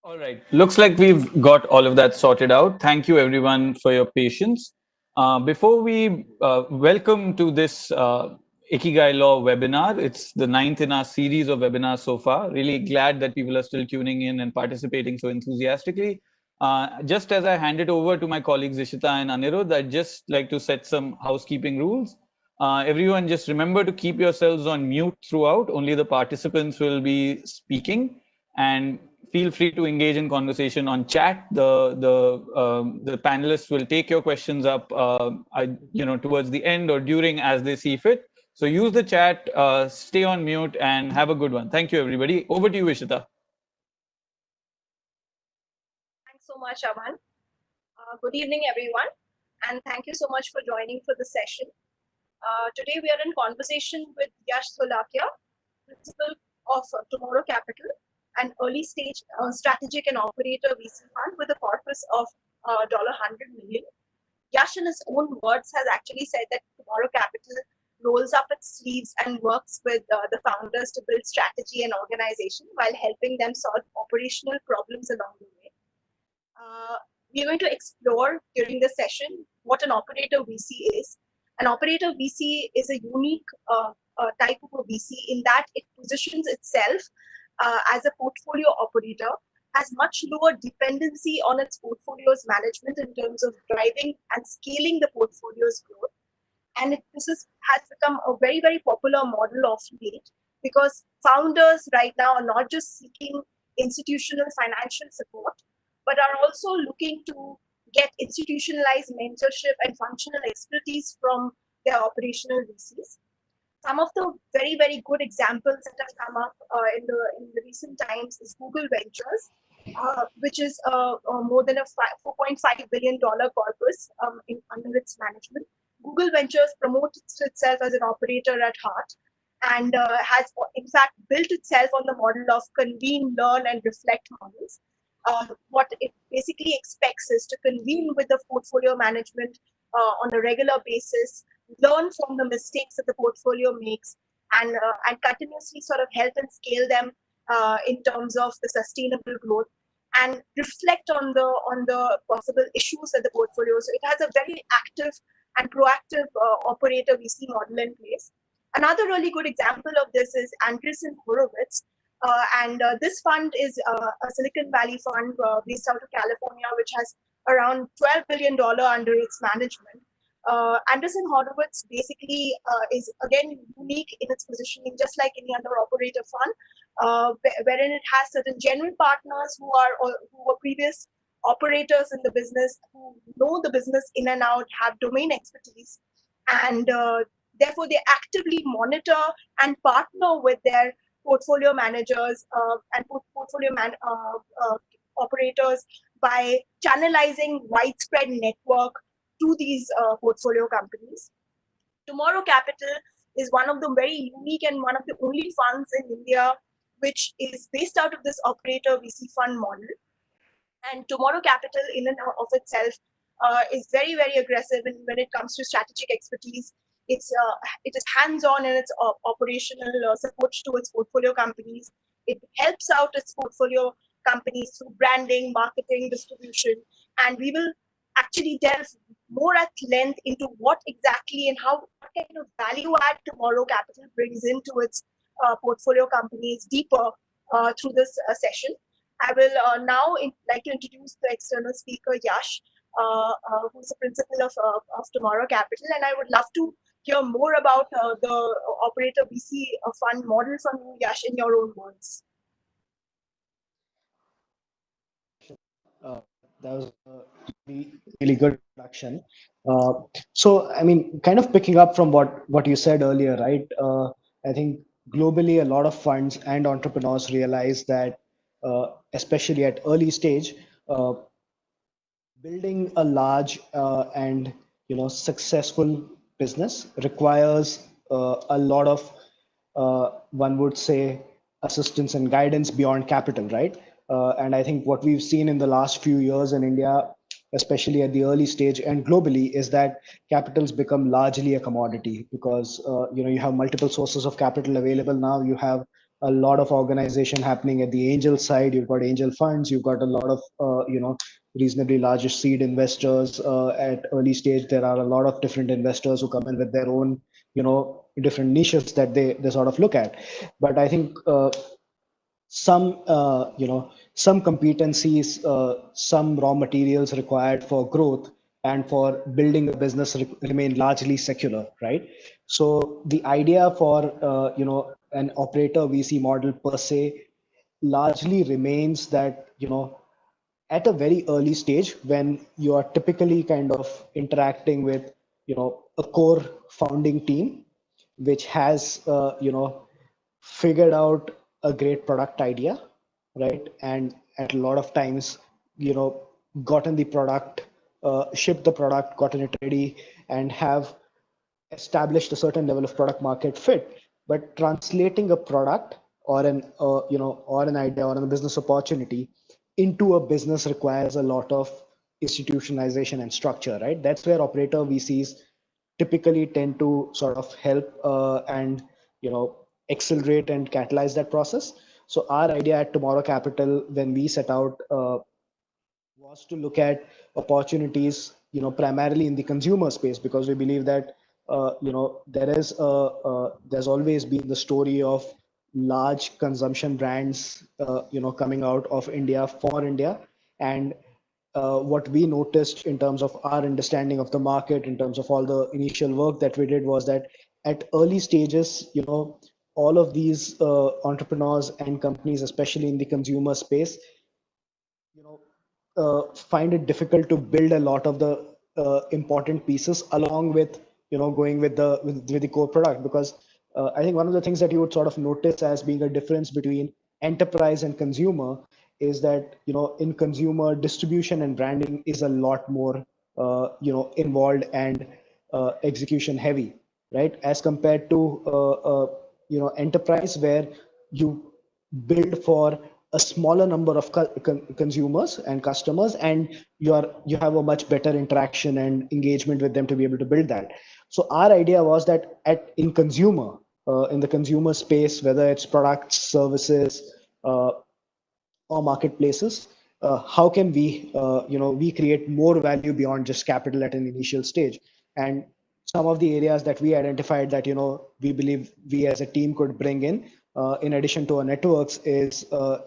All right. Looks like we've got all of that sorted out. Thank you, everyone, for your patience. Before we welcome to this Ikigai Law webinar, it's the ninth in our series of webinars so far. Really glad that people are still tuning in and participating so enthusiastically. Just as I hand it over to my colleagues Ishita and Anirudh, I'd just like to set some housekeeping rules. Everyone, just remember to keep yourselves on mute throughout. Only the participants will be speaking, and feel free to engage in conversation on chat. The panelists will take your questions up, towards the end or during as they see fit. So use the chat, stay on mute, and have a good one. Thank you, everybody. Over to you, Ishita. Thanks so much, Aman. Good evening, everyone, and thank you so much for joining for the session. Today, we are in conversation with Yash Dholakia, principal of Tomorrow Capital, an early stage strategic and operator VC fund with a corpus of $100 million. Yash, in his own words, has actually said that Tomorrow Capital rolls up its sleeves and works with the founders to build strategy and organization while helping them solve operational problems along the way. We're going to explore during the session what an operator VC is. An operator VC is a unique type of a VC in that it positions itself as a portfolio operator, has much lower dependency on its portfolio's management in terms of driving and scaling the portfolio's growth. And has become a very, very popular model of late because founders right now are not just seeking institutional financial support, but are also looking to get institutionalized mentorship and functional expertise from their operational VCs. Some of the very, very good examples that have come up in the recent times is Google Ventures, which is more than a $4.5 billion corpus under its management. Google Ventures promotes itself as an operator at heart and has, in fact, built itself on the model of convene, learn, and reflect models. What it basically expects is to convene with the portfolio management on a regular basis, learn from the mistakes that the portfolio makes, and continuously sort of help and scale them in terms of the sustainable growth, and reflect on the possible issues that the portfolio. So it has a very active and proactive operator VC model in place. Another really good example of this is Andreessen Horowitz. This fund is a Silicon Valley fund based out of California, which has around $12 billion under its management. Andreessen Horowitz basically is again unique in its positioning, just like any other operator fund, wherein it has certain general partners who were previous operators in the business, who know the business in and out, have domain expertise, and therefore they actively monitor and partner with their portfolio managers and operators by channelizing widespread network to these portfolio companies. Tomorrow Capital is one of the very unique and one of the only funds in India which is based out of this operator VC fund model. And Tomorrow Capital in and of itself is very, very aggressive when it comes to strategic expertise. It is hands-on in its operational support to its portfolio companies. It helps out its portfolio companies through branding, marketing, distribution, and we will actually delve more at length into what exactly and what kind of value add Tomorrow Capital brings into its portfolio companies deeper through this session. I will now like to introduce the external speaker, Yash, who's the principal of Tomorrow Capital, and I would love to hear more about the operator VC fund model from you, Yash, in your own words. That was a really good introduction. So, I mean, kind of picking up from what you said earlier, right? I think globally, a lot of funds and entrepreneurs realize that, especially at early stage, building a large and successful business requires a lot of one would say assistance and guidance beyond capital, right? And I think what we've seen in the last few years in India, especially at the early stage and globally, is that capital's become largely a commodity because you have multiple sources of capital available now. You have a lot of organization happening at the angel side. You've got angel funds. You've got a lot of reasonably larger seed investors at early stage. There are a lot of different investors who come in with their own different niches that they sort of look at. But I think some competencies, some raw materials required for growth and for building a business remain largely secular, right? So the idea for an operator VC model per se largely remains that at a very early stage, when you are typically kind of interacting with a core founding team which has figured out a great product idea, right? And at a lot of times, you know, gotten the product, shipped the product, gotten it ready, and have established a certain level of product market fit. But translating a product or an idea or a business opportunity into a business requires a lot of institutionalization and structure, right? That's where operator VCs typically tend to sort of help and accelerate and catalyze that process. So our idea at Tomorrow Capital, when we set out, was to look at opportunities, primarily in the consumer space, because we believe that there's always been the story of large consumption brands, coming out of India for India. And what we noticed in terms of our understanding of the market, in terms of all the initial work that we did, was that at early stages, all of these entrepreneurs and companies, especially in the consumer space, find it difficult to build a lot of the important pieces along with going with the core product, because I think one of the things that you would sort of notice as being a difference between enterprise and consumer is that in consumer, distribution and branding is a lot more involved and execution heavy, right, as compared to enterprise, where you build for a smaller number of consumers and customers, and you have a much better interaction and engagement with them to be able to build that. So our idea was that in the consumer space, whether it's products, services, or marketplaces, how can we create more value beyond just capital at an initial stage? And some of the areas that we identified that we believe we as a team could bring in addition to our networks, is uh,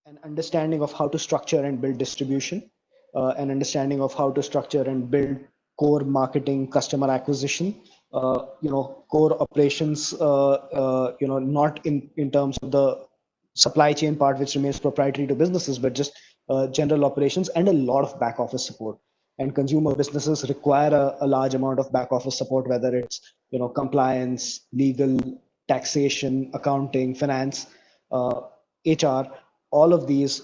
an understanding of how to structure and build distribution, an understanding of how to structure and build core marketing, customer acquisition, core operations, not in terms of the supply chain part, which remains proprietary to businesses, but just general operations, and a lot of back office support. And consumer businesses require a large amount of back office support, whether it's compliance, legal, taxation, accounting, finance, HR, all of these,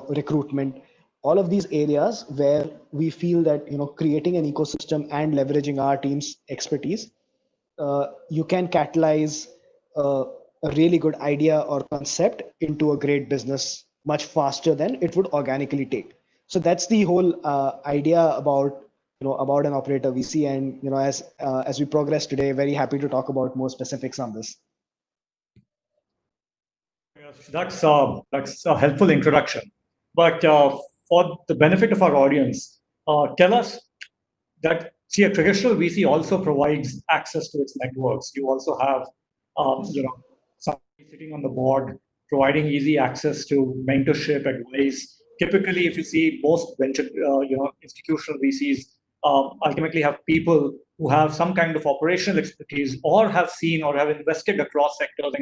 recruitment, all of these areas where we feel that creating an ecosystem and leveraging our team's expertise, you can catalyze a really good idea or concept into a great business much faster than it would organically take. So that's the whole idea about an operator VC. And as we progress today, very happy to talk about more specifics on this. Yes, that's a helpful introduction. But for the benefit of our audience, tell us that, see, a traditional VC also provides access to its networks. You also have, somebody sitting on the board providing easy access to mentorship, advice. Typically, if you see most venture, institutional VCs ultimately have people who have some kind of operational expertise, or have seen or have invested across sectors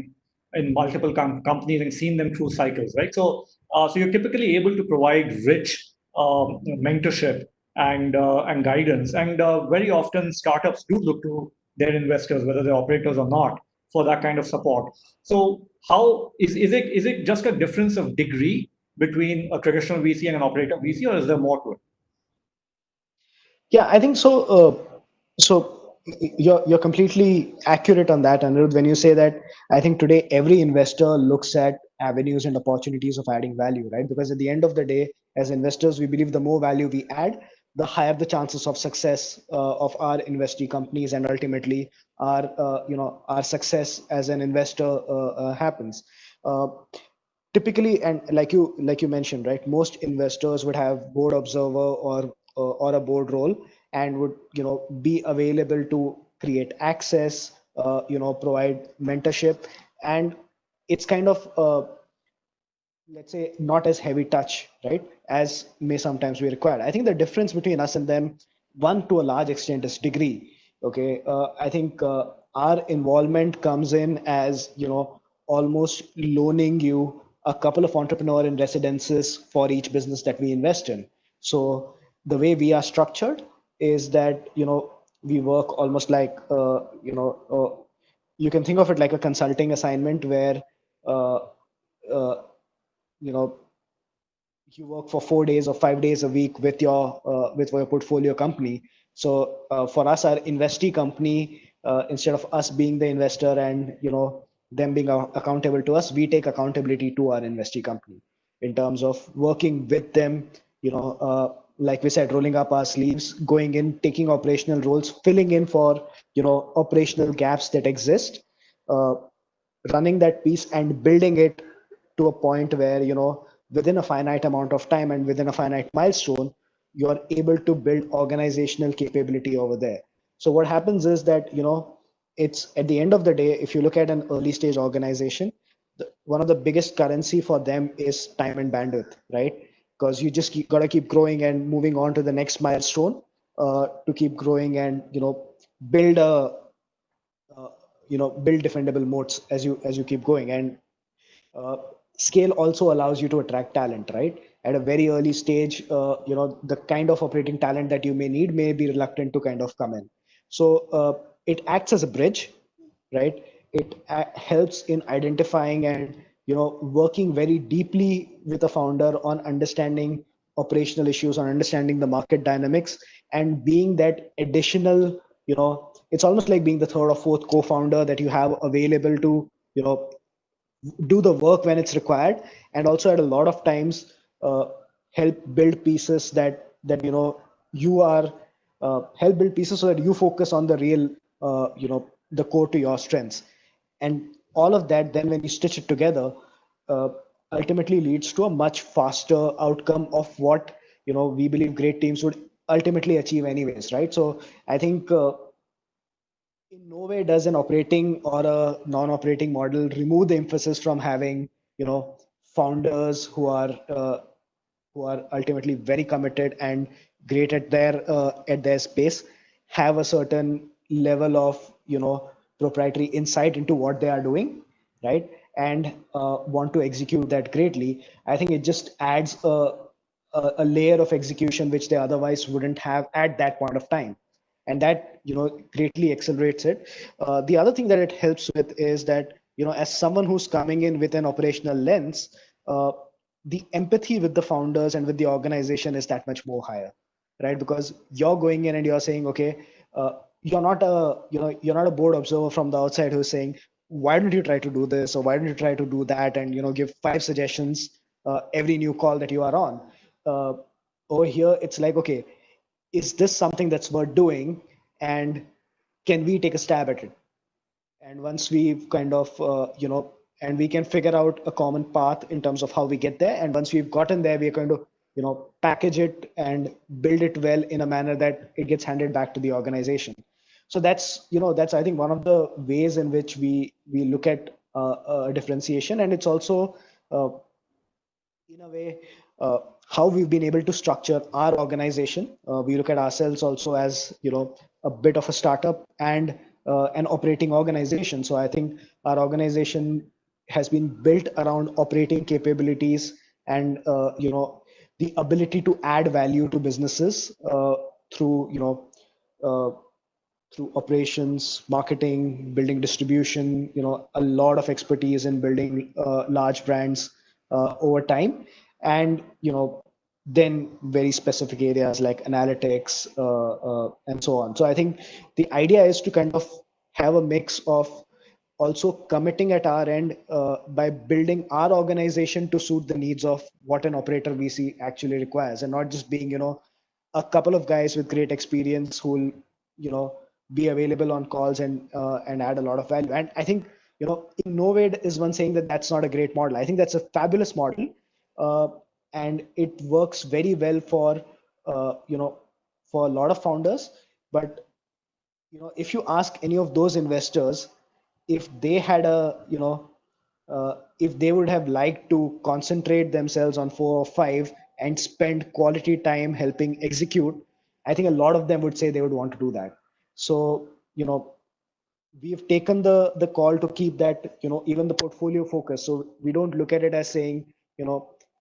in multiple companies and seen them through cycles, right? So you're typically able to provide rich mentorship and guidance. And very often startups do look to their investors, whether they're operators or not, for that kind of support. So how is it just a difference of degree between a traditional VC and an operator VC, or is there more to it? Yeah, I think so. So you're completely accurate on that, Anirudh, when you say that. I think today every investor looks at avenues and opportunities of adding value, right? Because at the end of the day, as investors, we believe the more value we add, the higher the chances of success of our investee companies, and ultimately our our success as an investor happens. Uh, Typically, and like you mentioned, right, most investors would have board observer or a board role, and would be available to create access, provide mentorship, and it's kind of let's say not as heavy touch, right, as may sometimes be required. I think the difference between us and them, one to a large extent, is degree. Okay, I think our involvement comes in as almost loaning you a couple of entrepreneur in residences for each business that we invest in. So the way we are structured is that we work almost like you can think of it like a consulting assignment where uh, uh, you know you work for 4 days or 5 days a week with your portfolio company. So for us, our investee company, instead of us being the investor and them being accountable to us, we take accountability to our investee company in terms of working with them. Like we said, rolling up our sleeves, going in, taking operational roles, filling in for operational gaps that exist, uh, running that piece and building it to a point where within a finite amount of time and within a finite milestone, you are able to build organizational capability over there. So what happens is that it's at the end of the day, if you look at an early stage organization, one of the biggest currency for them is time and bandwidth, right? Because you just got to keep growing and moving on to the next milestone, to keep growing and build a uh, build defendable moats as you keep going. And uh, scale also allows you to attract talent, right? At a very early stage, the kind of operating talent that you may need may be reluctant to kind of come in. So it acts as a bridge, right? It helps in identifying and working very deeply with a founder on understanding operational issues, on understanding the market dynamics, and being that additional, it's almost like being the third or fourth co-founder that you have available to you know do the work when it's required, and also at a lot of times help build pieces that you are help build pieces so that you focus on the real the core to your strengths. And all of that, then when you stitch it together, uh, ultimately leads to a much faster outcome of what we believe great teams would ultimately achieve anyways, right? So I think in no way does an operating or a non-operating model remove the emphasis from having founders who are ultimately very committed and great at their space, have a certain level of proprietary insight into what they are doing, right? And want to execute that greatly. I think it just adds a layer of execution which they otherwise wouldn't have at that point of time, and that greatly accelerates it. The other thing that it helps with is that as someone who's coming in with an operational lens, uh, the empathy with the founders and with the organization is that much more higher, right? Because you're going in and you're saying, okay, you're not a board observer from the outside who's saying, why don't you try to do this, or why don't you try to do that, and give 5 suggestions every new call that you are on. uh, Over here it's like, okay, is this something that's worth doing, and can we take a stab at it? And once we've kind of and we can figure out a common path in terms of how we get there, and once we've gotten there, we're going to package it and build it well in a manner that it gets handed back to the organization. So that's I think one of the ways in which we look at differentiation. And it's also uh, in a way how we've been able to structure our organization. We look at ourselves also as a bit of a startup and an operating organization. So I think our organization has been built around operating capabilities and the ability to add value to businesses through uh, through operations, marketing, building distribution, a lot of expertise in building large brands over time. And, then very specific areas like analytics and so on. So I think the idea is to kind of have a mix of also committing at our end by building our organization to suit the needs of what an operator VC actually requires, and not just being, a couple of guys with great experience who will, be available on calls and add a lot of value. And I think, in no way is one saying that that's not a great model. I think that's a fabulous model, uh, and it works very well for for a lot of founders. But if you ask any of those investors if they had if they would have liked to concentrate themselves on 4 or 5 and spend quality time helping execute, I think a lot of them would say they would want to do that. So, we've taken the call to keep that, even the portfolio focus. So we don't look at it as saying,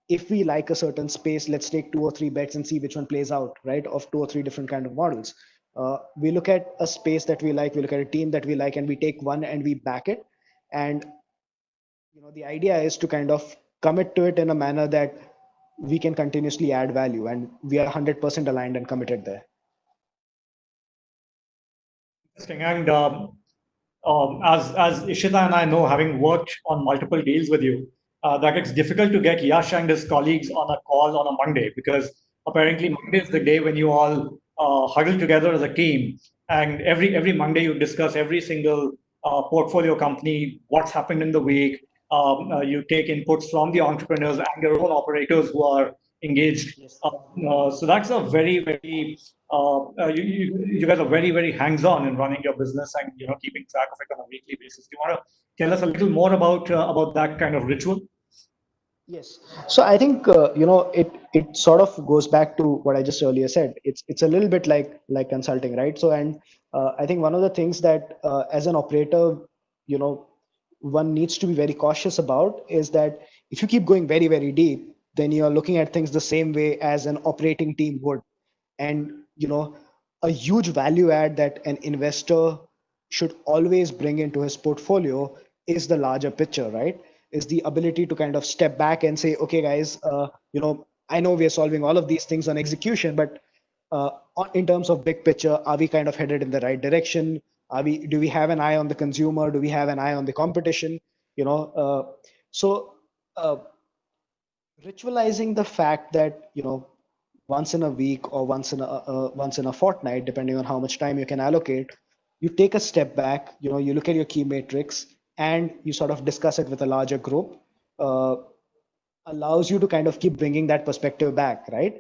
if we like a certain space, let's take 2 or 3 bets and see which one plays out, right? Of 2 or 3 different kind of models. We look at a space that we like, we look at a team that we like, and we take one and we back it. And the idea is to kind of commit to it in a manner that we can continuously add value, and we are 100% aligned and committed there. Interesting. And as Ishita and I know, having worked on multiple deals with you, that it's difficult to get Yash and his colleagues on a call on a Monday, because apparently Monday is the day when you all huddle together as a team, and every Monday you discuss every single portfolio company, what's happened in the week. You take inputs from the entrepreneurs and your own operators who are engaged. Yes. So that's a very you guys are very hands-on in running your business and keeping track of it on a weekly basis. Do you want to tell us a little more about that kind of ritual? Yes. So I think it sort of goes back to what I just earlier said. It's a little bit like consulting, right? So and I think one of the things that as an operator, you know, one needs to be very cautious about is that if you keep going very deep, then you're looking at things the same way as an operating team would. And a huge value add that an investor should always bring into his portfolio is the larger picture, right? Is the ability to kind of step back and say, okay guys, I know we are solving all of these things on execution, but in terms of big picture, are we kind of headed in the right direction? Do we have an eye on the consumer? Do we have an eye on the competition? So uh, ritualizing the fact that once in a week or once in a fortnight, depending on how much time you can allocate, you take a step back, you look at your key matrix and you sort of discuss it with a larger group, uh, allows you to kind of keep bringing that perspective back, right?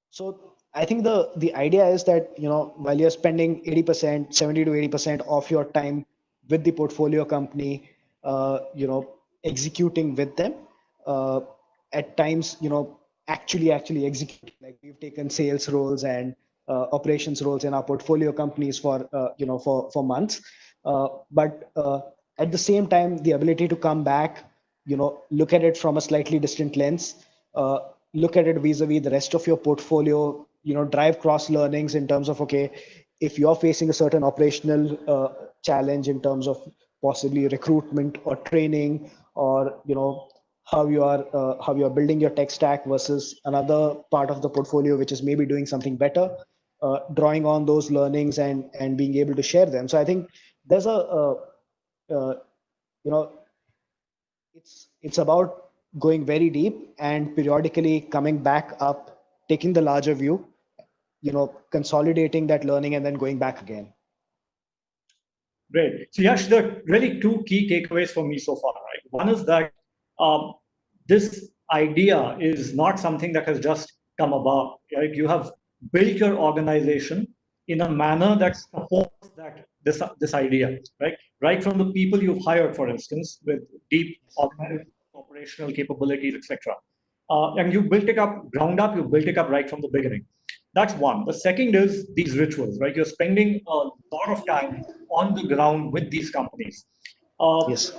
So I think the idea is that while you're spending 80%, 70 to 80% of your time with the portfolio company, executing with them, uh, at times actually executing. Like we've taken sales roles and operations roles in our portfolio companies for for months, but at the same time the ability to come back, look at it from a slightly distant lens, uh, look at it vis-a-vis the rest of your portfolio, drive cross learnings in terms of, okay, if you're facing a certain operational challenge in terms of possibly recruitment or training, or how you are building your tech stack versus another part of the portfolio which is maybe doing something better, drawing on those learnings and being able to share them. So I think there's uh, you know it's about going very deep and periodically coming back up, taking the larger view, consolidating that learning and then going back again. Great. So Yash, there are really two key takeaways for me so far, right? One is that um, this idea is not something that has just come about, right? You have built your organization in a manner that supports that this idea, right? Right from the people you've hired, for instance, with deep operational capabilities, etc. And you built it up ground up. You built it up right from the beginning. That's one. The second is these rituals, right? You're spending a lot of time on the ground with these companies. Uh, Yes.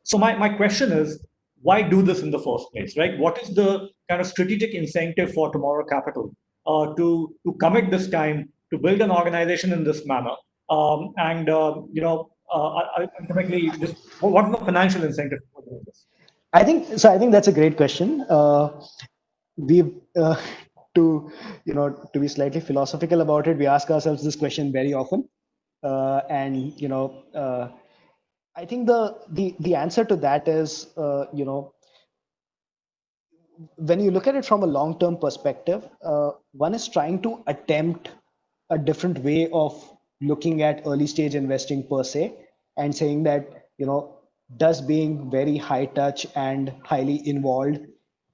so my question is, why do this in the first place, right? What is the kind of strategic incentive for Tomorrow Capital to commit this time to build an organization in this manner? And ultimately, just what is the financial incentive for doing this? I think that's a great question. We've to to be slightly philosophical about it, we ask ourselves this question very often, and I think the answer to that is when you look at it from a long-term perspective, one is trying to attempt a different way of looking at early stage investing per se, and saying that, does being very high touch and highly involved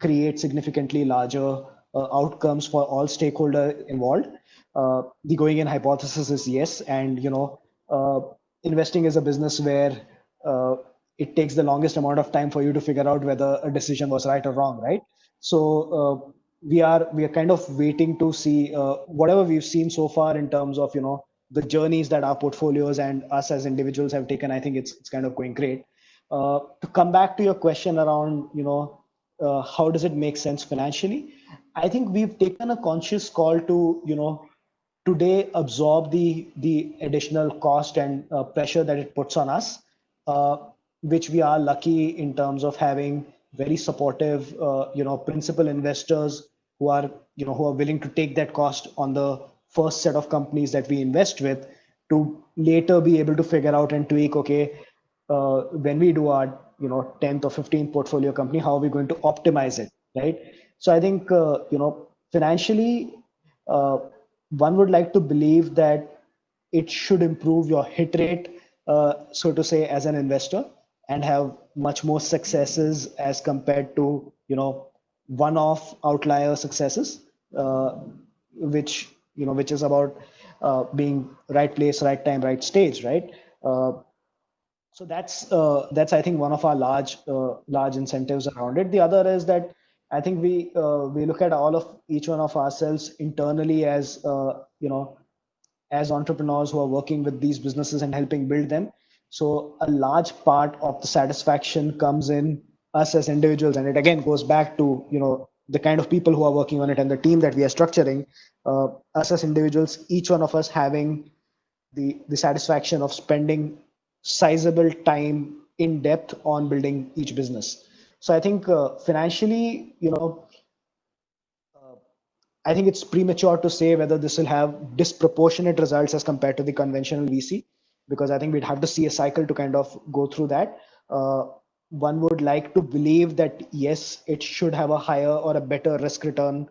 create significantly larger outcomes for all stakeholders involved? The going in hypothesis is yes, and uh, investing is a business where uh, it takes the longest amount of time for you to figure out whether a decision was right or wrong, right? So we are kind of waiting to see whatever we've seen so far in terms of the journeys that our portfolios and us as individuals have taken. I think it's kind of going great. To come back to your question around how does it make sense financially, I think we've taken a conscious call to today absorb the additional cost and pressure that it puts on us, uh, which we are lucky in terms of having very supportive principal investors who are willing to take that cost on the first set of companies that we invest with, to later be able to figure out and tweak, okay, when we do our 10th or 15th portfolio company, how are we going to optimize it, right? So I think financially, uh, one would like to believe that it should improve your hit rate, so to say, as an investor, and have much more successes as compared to one-off outlier successes, which is about being right place, right time, right stage, right? So that's I think one of our large incentives around it. The other is that I think we look at all of each one of ourselves internally as as entrepreneurs who are working with these businesses and helping build them. So a large part of the satisfaction comes in us as individuals, and it again goes back to the kind of people who are working on it and the team that we are structuring. Us as individuals, each one of us having the satisfaction of spending sizable time in depth on building each business. So I think financially, I think it's premature to say whether this will have disproportionate results as compared to the conventional VC, because I think we'd have to see a cycle to kind of go through that. One would like to believe that yes, it should have a higher or a better risk return,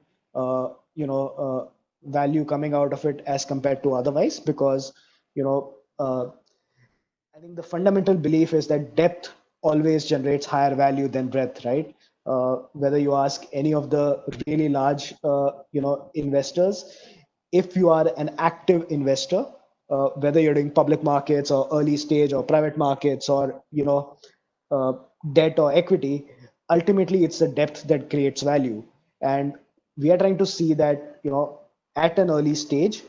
value coming out of it as compared to otherwise, because you know I think the fundamental belief is that depth always generates higher value than breadth, right? Whether you ask any of the really large, investors, if you are an active investor, whether you're doing public markets or early stage or private markets or uh, debt or equity, ultimately it's the depth that creates value. And we are trying to see that at an early stage,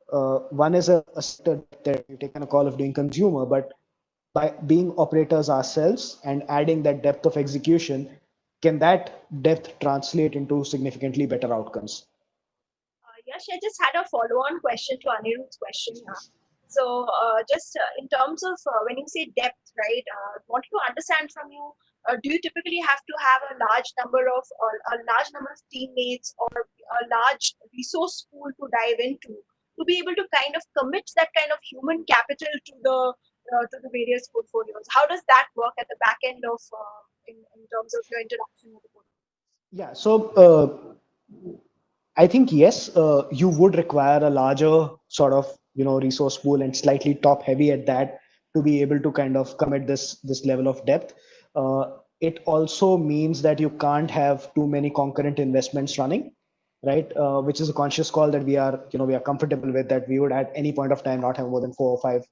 one is a sector that we've taken a call of doing consumer, but by being operators ourselves and adding that depth of execution, can that depth translate into significantly better outcomes? Yash, I just had a follow-on question to Anirudh's question. So, just in terms of when you say depth, right? Want to understand from you. Do you typically have to have a large number of or a large number of teammates or a large resource pool to dive into to be able to kind of commit that kind of human capital to the various portfolios? How does that work at the back end of in terms of your interaction with the portfolio? Yeah, so I think yes, you would require a larger sort of resource pool and slightly top heavy at that to be able to kind of commit this level of depth. It also means that you can't have too many concurrent investments running, right? Which is a conscious call that we are comfortable with, that we would at any point of time not have more than 4 or 5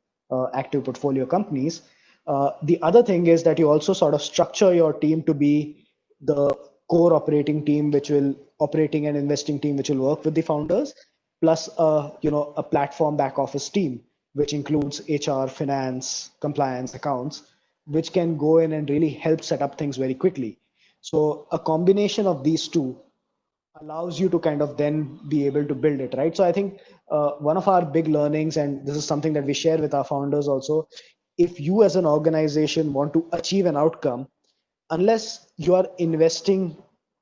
active portfolio companies. The other thing is that you also sort of structure your team to be the core operating team, which will operating and investing team, which will work with the founders, plus a platform back office team, which includes HR, finance, compliance, accounts, which can go in and really help set up things very quickly. So a combination of these two allows you to kind of then be able to build it, right? So I think one of our big learnings, and this is something that we share with our founders also, if you as an organization want to achieve an outcome, unless you are investing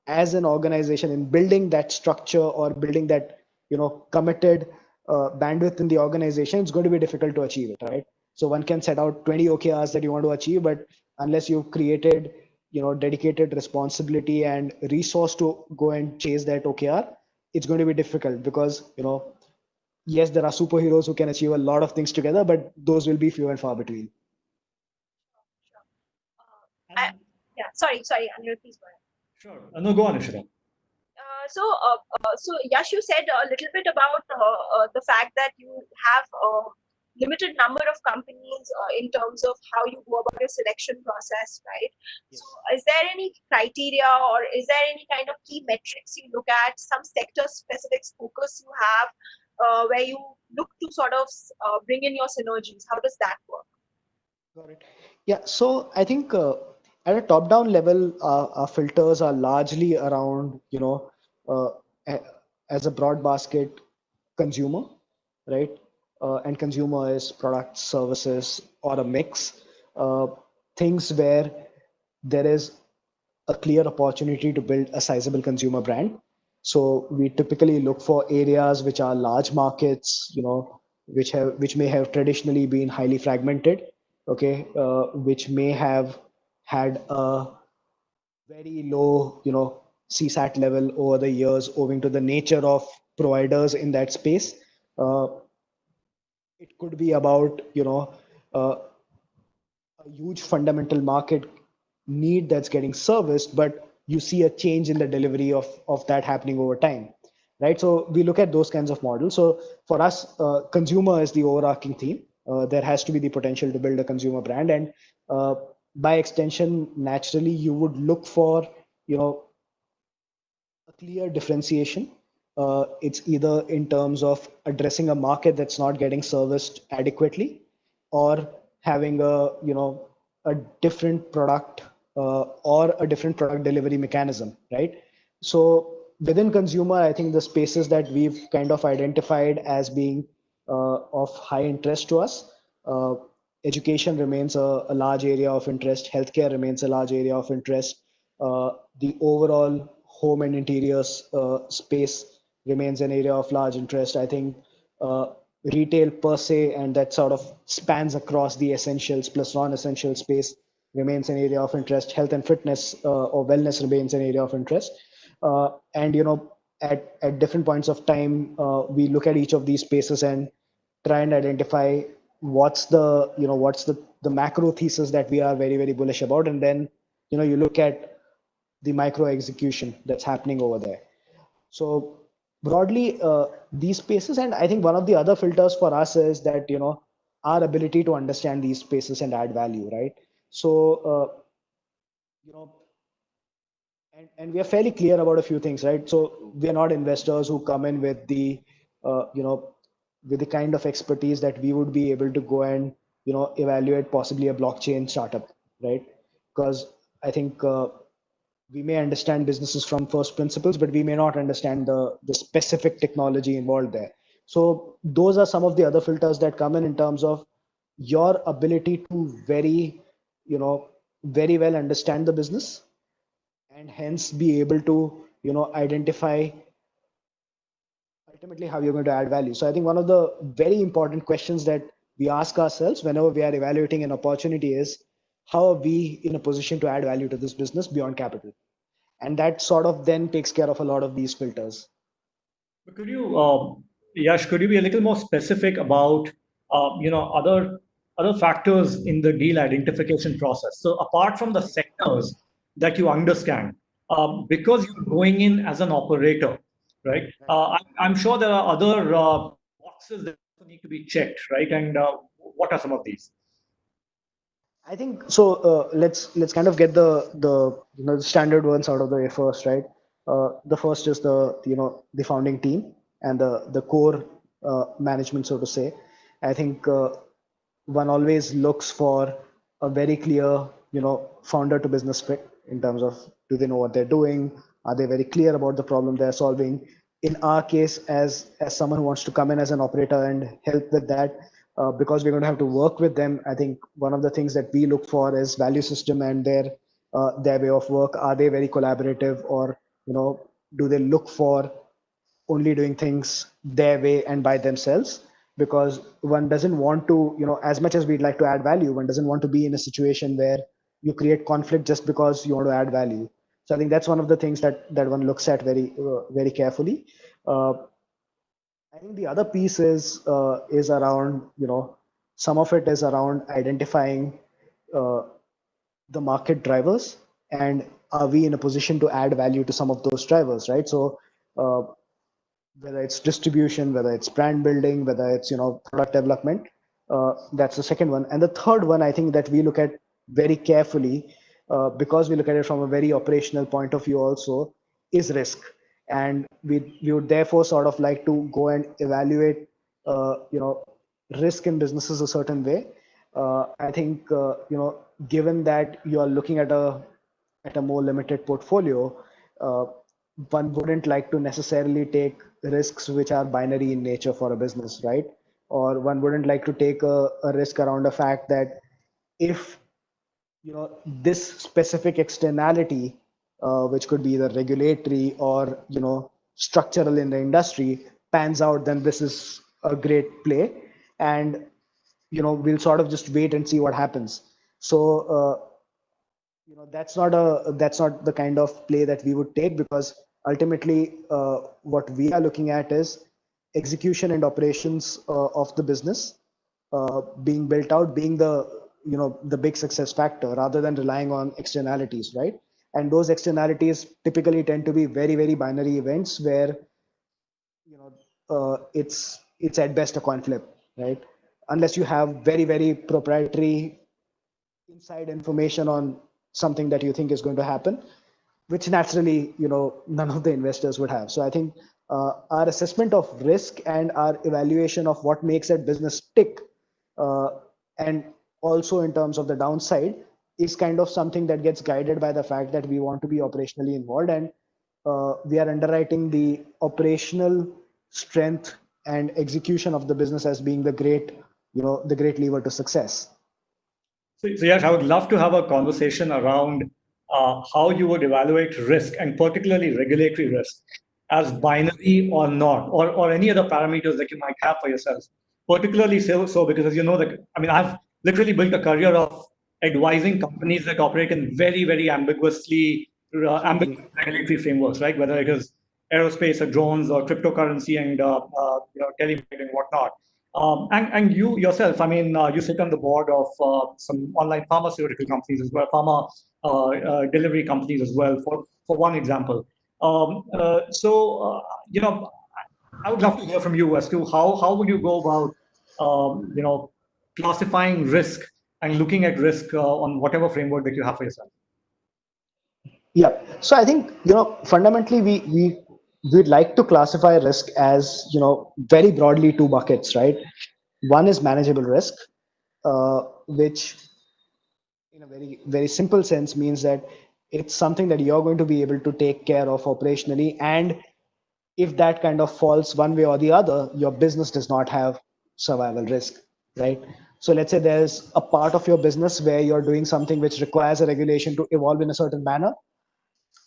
as an organization in building that structure or building that committed bandwidth in the organization, it's going to be difficult to achieve it, right? So one can set out 20 OKRs that you want to achieve, but unless you've created dedicated responsibility and resource to go and chase that OKR, it's going to be difficult because, yes, there are superheroes who can achieve a lot of things together, but those will be few and far between. Sure. Yeah, sorry, Anirudh, please go ahead. Sure. No, go on, Ishita. So Yash, you said a little bit about the fact that you have a limited number of companies in terms of how you go about your selection process, right? Yes. So, is there any criteria or is there any kind of key metrics you look at, some sector-specific focus you have, where you look to sort of bring in your synergies? How does that work? Got it. Yeah. So I think at a top-down level, our filters are largely around, uh, a- as a broad basket, consumer, right? And consumer is products, services, or a mix. Uh, Things where there is a clear opportunity to build a sizable consumer brand. So we typically look for areas which are large markets, which may have traditionally been highly fragmented, okay, which may have had a very low, CSAT level over the years, owing to the nature of providers in that space. Uh, it could be about, a huge fundamental market need that's getting serviced, but you see a change in the delivery of that happening over time, right? So we look at those kinds of models. So for us, consumer is the overarching theme. There has to be the potential to build a consumer brand, and by extension, naturally, you would look for, a clear differentiation. It's either in terms of addressing a market that's not getting serviced adequately, or having a different product or a different product delivery mechanism, right? So within consumer, I think the spaces that we've kind of identified as being of high interest to us. Education remains a large area of interest. Healthcare remains a large area of interest. The overall home and interiors space remains an area of large interest. I think uh, retail per se, and that sort of spans across the essentials plus non-essential space, remains an area of interest. Health and fitness or wellness remains an area of interest. And at different points of time, we look at each of these spaces and try and identify what's the macro thesis that we are very, very bullish about, and then you look at the micro execution that's happening over there. So broadly, these spaces, and I think one of the other filters for us is that our ability to understand these spaces and add value, right? So you know and we are fairly clear about a few things, right? So we are not investors who come in with the uh, you know with the kind of expertise that we would be able to go and evaluate possibly a blockchain startup, right? Because I think we may understand businesses from first principles, but we may not understand the specific technology involved there. So those are some of the other filters that come in terms of your ability to you know very well understand the business, and hence be able to identify ultimately how you're going to add value. So I think one of the very important questions that we ask ourselves whenever we are evaluating an opportunity is, how are we in a position to add value to this business beyond capital? And that sort of then takes care of a lot of these filters. But could you, Yash, could you be a little more specific about, other factors in the deal identification process? So apart from the sectors that you understand, because you're going in as an operator, right? I'm sure there are other boxes that also need to be checked, right? And what are some of these? I think so. Let's kind of get the standard ones out of the way first, right? The first is the founding team and the core management, so to say. I think one always looks for a very clear founder to business fit in terms of, do they know what they're doing? Are they very clear about the problem they're solving? In our case, as someone who wants to come in as an operator and help with that, because we're going to have to work with them, I think one of the things that we look for is value system and their way of work. Are they very collaborative, or do they look for only doing things their way and by themselves? Because one doesn't want to, as much as we'd like to add value, one doesn't want to be in a situation where you create conflict just because you want to add value. So I think that's one of the things that one looks at very carefully. Uh, I think the other piece is around, some of it is around identifying uh, the market drivers, and are we in a position to add value to some of those drivers, right? So uh, whether it's distribution, whether it's brand building, whether it's product development, that's the second one. And the third one, I think, that we look at very carefully, because we look at it from a very operational point of view also, is risk. And we would therefore sort of like to go and evaluate risk in businesses a certain way. I think given that you are looking at a more limited portfolio, uh, one wouldn't like to necessarily take risks which are binary in nature for a business, right? Or one wouldn't like to take a risk around the fact that if this specific externality, which could be either regulatory or structural in the industry, pans out, then this is a great play, and we'll sort of just wait and see what happens. So that's not the kind of play that we would take, because ultimately what we are looking at is execution and operations of the business being built out, being the big success factor, rather than relying on externalities, right? And those externalities typically tend to be very binary events where it's at best a coin flip, right? Unless you have very proprietary inside information on something that you think is going to happen, which naturally none of the investors would have. So I think our assessment of risk and our evaluation of what makes that business tick, uh, and also in terms of the downside, is kind of something that gets guided by the fact that we want to be operationally involved, and we are underwriting the operational strength and execution of the business as being the great lever to success. So yes, I would love to have a conversation around how you would evaluate risk, and particularly regulatory risk, as binary or not, or any other parameters that you might have for yourself. Particularly so because, as you know, that I mean, I've literally built a career of advising companies that operate in very ambiguous regulatory frameworks, right? Whether it is aerospace or drones or cryptocurrency and telemarketing and whatnot. And you yourself, I mean, you sit on the board of some online pharmaceutical companies as well, pharma delivery companies as well, for one example. You know, I would love to hear from you as to how would you go about, classifying risk and looking at risk on whatever framework that you have for yourself. Yeah. So I think, fundamentally we'd like to classify risk as, very broadly two buckets, right? One is manageable risk, which in a very simple sense means that it's something that you're going to be able to take care of operationally, and if that kind of falls one way or the other, your business does not have survival risk, right? So let's say there's a part of your business where you're doing something which requires a regulation to evolve in a certain manner.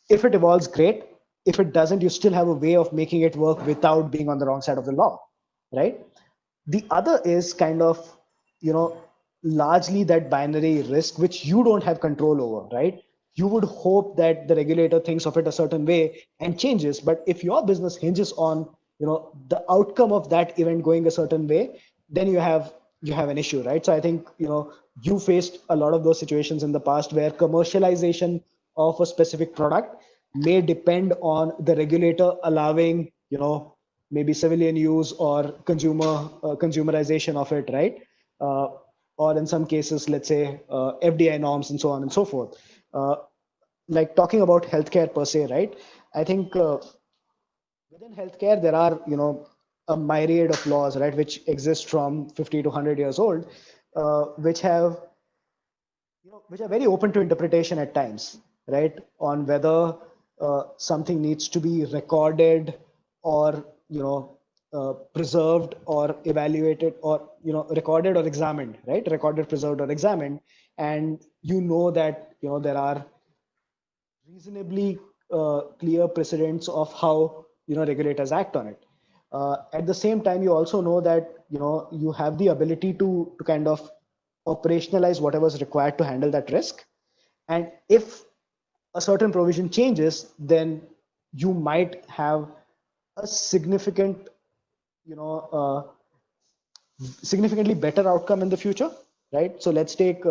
If it evolves, great. If it doesn't, you still have a way of making it work without being on the wrong side of the law, right? The other is kind of, you know largely that binary risk which you don't have control over, right? You would hope that the regulator thinks of it a certain way and changes, but if your business hinges on the outcome of that event going a certain way, then you have an issue, right? So I think you faced a lot of those situations in the past where commercialization of a specific product may depend on the regulator allowing maybe civilian use or consumerization of it, right? Uh, or in some cases, let's say FDI norms and so on and so forth. Like talking about healthcare per se, right? I think within healthcare there are a myriad of laws, right, which exist from 50 to 100 years old, which have which are very open to interpretation at times, right? On whether something needs to be recorded or preserved or evaluated, or recorded or examined, right? Recorded, preserved, or examined, and that there are reasonably clear precedents of how regulators act on it. At the same time, you also know that you have the ability to kind of operationalize whatever is required to handle that risk. And if a certain provision changes, then you might have a significant, you know, significantly better outcome in the future, right? So let's take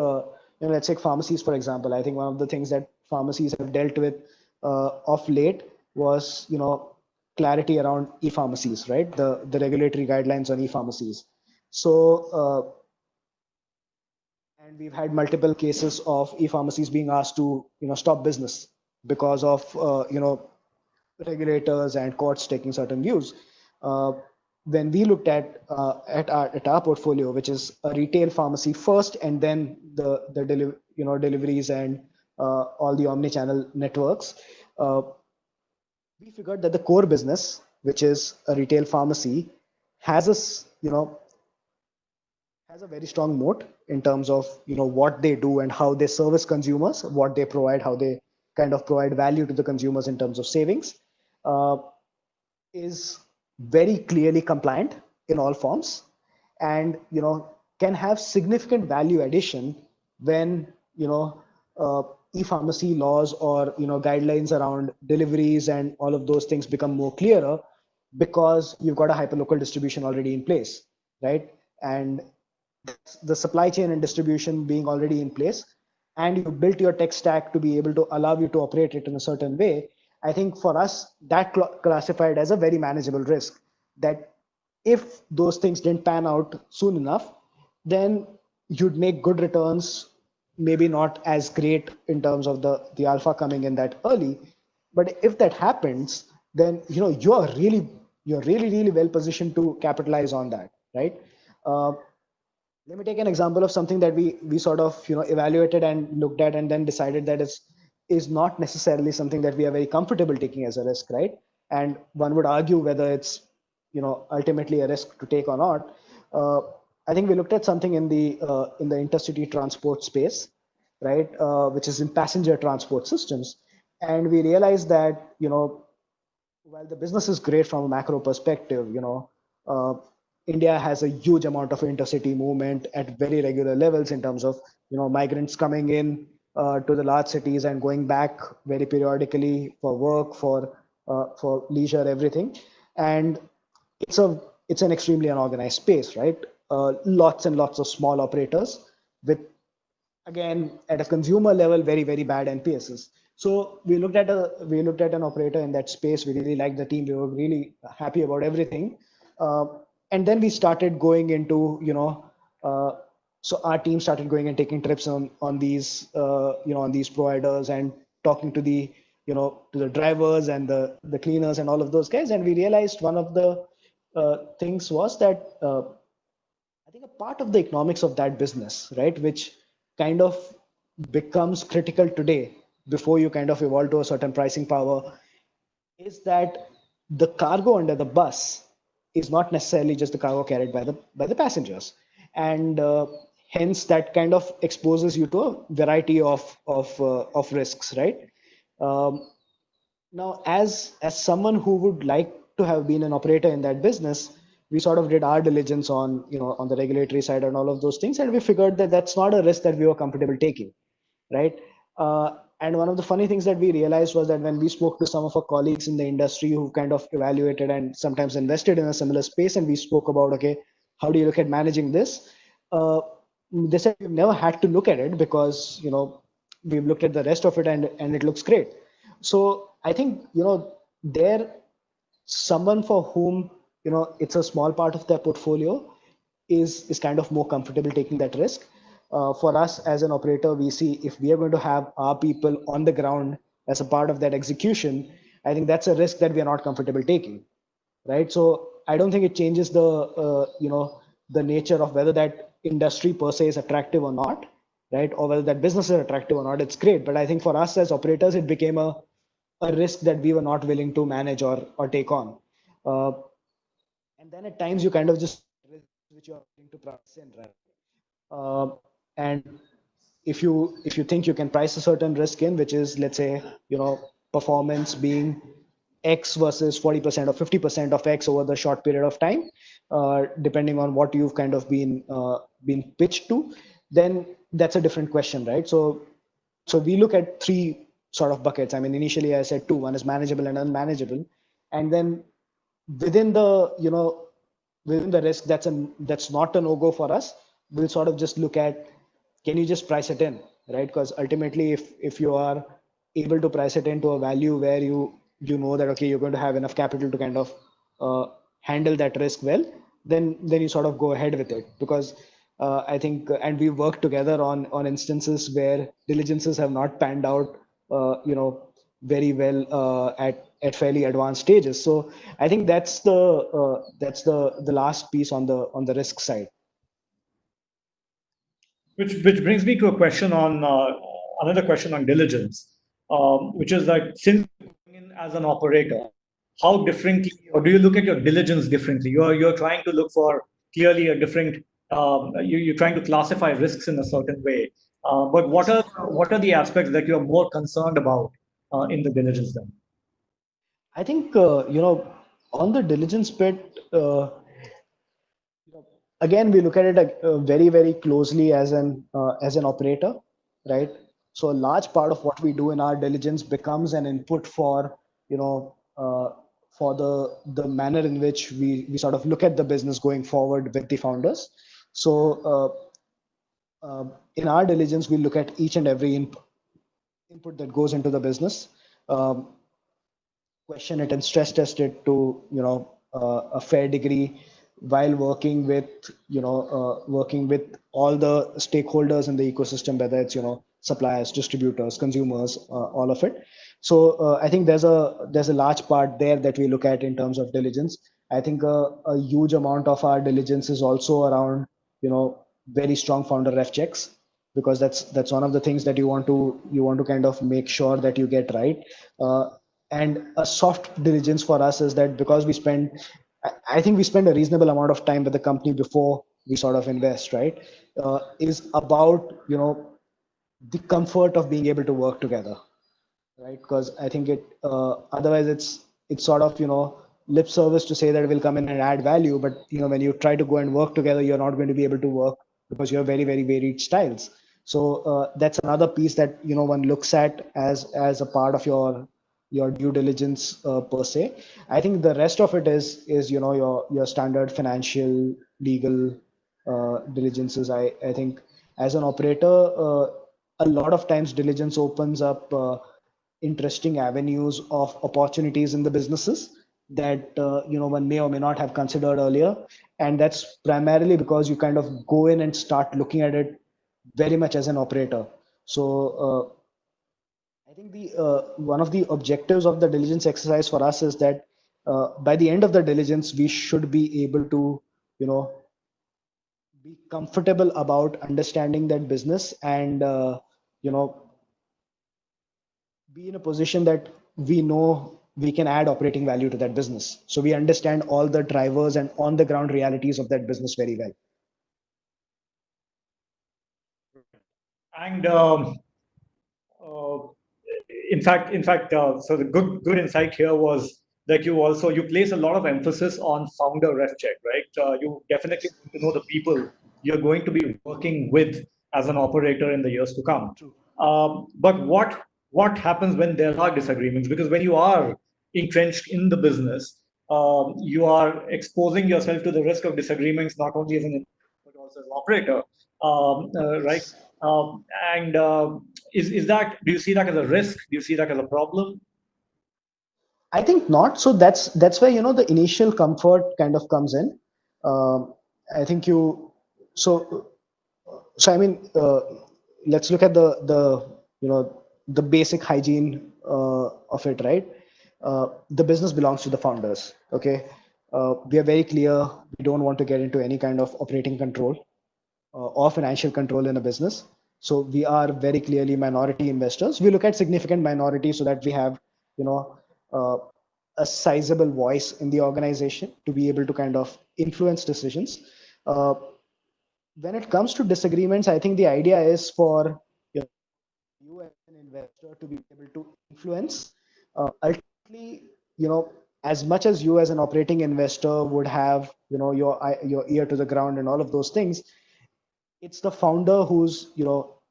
pharmacies for example. I think one of the things that pharmacies have dealt with of late was, clarity around e-pharmacies, right? The regulatory guidelines on e-pharmacies. So and we've had multiple cases of e-pharmacies being asked to, stop business because of regulators and courts taking certain views. Uh, when we looked at our portfolio, which is a retail pharmacy first, and then the deliveries and all the omni-channel networks, uh, we figured that the core business, which is a retail pharmacy, has has a very strong moat in terms of what they do and how they service consumers, what they provide, how they kind of provide value to the consumers in terms of savings. Uh, is very clearly compliant in all forms, and can have significant value addition when uh, e-pharmacy laws or guidelines around deliveries and all of those things become more clearer, because you've got a hyperlocal distribution already in place, right? And the supply chain and distribution being already in place, and you built your tech stack to be able to allow you to operate it in a certain way. I think for us that classified as a very manageable risk, that if those things didn't pan out soon enough, then you'd make good returns, maybe not as great in terms of the alpha coming in that early, but if that happens, then you're really well positioned to capitalize on that, right? uh, Let me take an example of something that we sort of evaluated and looked at and then decided that is not necessarily something that we are very comfortable taking as a risk, right? And one would argue whether it's ultimately a risk to take or not. uh, I think we looked at something in the intercity transport space, right? Which is in passenger transport systems, and we realized that while the business is great from a macro perspective, India has a huge amount of intercity movement at very regular levels in terms of migrants coming in to the large cities and going back very periodically for work, for leisure, everything. And it's an extremely unorganized space, right? Lots and lots of small operators with, again, at a consumer level, very very bad NPSs. So we looked at an operator in that space. We really liked the team. We were really happy about everything. uh, and then we started going into uh, so our team started going and taking trips on these on these providers and talking to the drivers and the cleaners and all of those guys. And we realized one of the things was that I think a part of the economics of that business, right, which kind of becomes critical today before you kind of evolve to a certain pricing power, is that the cargo under the bus is not necessarily just the cargo carried by the passengers, and hence that kind of exposes you to a variety of risks, right? Um, Now, as someone who would like to have been an operator in that business, we sort of did our diligence on on the regulatory side and all of those things, and we figured that that's not a risk that we were comfortable taking, right? And one of the funny things that we realized was that when we spoke to some of our colleagues in the industry who kind of evaluated and sometimes invested in a similar space, and we spoke about, okay, how do you look at managing this? Uh, they said we've never had to look at it because we've looked at the rest of it, and it looks great. So I think there, someone for whom it's a small part of their portfolio is kind of more comfortable taking that risk. For us as an operator, we see if we are going to have our people on the ground as a part of that execution, I think that's a risk that we are not comfortable taking, right? So I don't think it changes the nature of whether that industry per se is attractive or not, right? Or whether that business is attractive or not. It's great, but I think for us as operators, it became a risk that we were not willing to manage or take on. Uh, and then at times you kind of just risk which you are willing to price in, right? And if you think you can price a certain risk in, which is, let's say, performance being X versus 40% or 50% of X over the short period of time, depending on what you've kind of been pitched to, then that's a different question, right? So So we look at three sort of buckets. I mean, initially I said two. One is manageable and unmanageable, and then within the within the risk that's not a no-go for us, we'll sort of just look at, can you just price it in, right? Because ultimately, if you are able to price it into a value where you know that okay, you're going to have enough capital to kind of handle that risk well, then you sort of go ahead with it. Because I think, and we work together on instances where diligences have not panned out, very well at fairly advanced stages. So I think that's the last piece on the risk side. Which brings me to a question on another question on diligence, which is that since you're going in as an operator, how differently, or do you look at your diligence differently? You're trying to look for clearly a different. You're trying to classify risks in a certain way. But what are the aspects that you're more concerned about in the diligence then? I think on the diligence bit, again we look at it very very closely as an operator, right? So a large part of what we do in our diligence becomes an input for for the manner in which we sort of look at the business going forward with the founders. So in our diligence we look at each and every input that goes into the business, um, question it and stress test it to a fair degree, while working with all the stakeholders in the ecosystem, whether it's suppliers, distributors, consumers, all of it. So I think there's a large part there that we look at in terms of diligence. I think a huge amount of our diligence is also around very strong founder ref checks, because that's one of the things that you want to kind of make sure that you get right. And a soft diligence for us is that because I think we spend a reasonable amount of time with the company before we sort of invest, right? Is about the comfort of being able to work together, right? Because I think otherwise it's sort of lip service to say that we'll come in and add value, but when you try to go and work together, you're not going to be able to work because you have very very varied styles. So that's another piece that one looks at as a part of your due diligence per se. I think the rest of it is your standard financial, legal diligences. I think as an operator, a lot of times diligence opens up interesting avenues of opportunities in the businesses that one may or may not have considered earlier. And that's primarily because you kind of go in and start looking at it very much as an operator. So I think the one of the objectives of the diligence exercise for us is that by the end of the diligence, we should be able to, be comfortable about understanding that business, and you know, be in a position that we know we can add operating value to that business. So we understand all the drivers and on the ground realities of that business very well. And uh, so the good insight here was that you place a lot of emphasis on founder ref check, right? You definitely want to know the people you're going to be working with as an operator in the years to come. True. But what happens when there are disagreements? Because when you are entrenched in the business, you are exposing yourself to the risk of disagreements not only as an investor but also as an operator, right? Yes. Um, and is that, do you see that as a risk? Do you see that as a problem? I think not. So that's where the initial comfort kind of comes in. I think so so I mean, let's look at the basic hygiene of it, right? The business belongs to the founders. Okay, we are very clear. We don't want to get into any kind of operating control or financial control in a business. So we are very clearly minority investors. We look at significant minority so that we have, you know, uh, a sizable voice in the organization to be able to kind of influence decisions. Uh, when it comes to disagreements, I think the idea is for you as an investor to be able to influence. Ultimately, as much as you as an operating investor would have, your ear to the ground and all of those things, it's the founder who's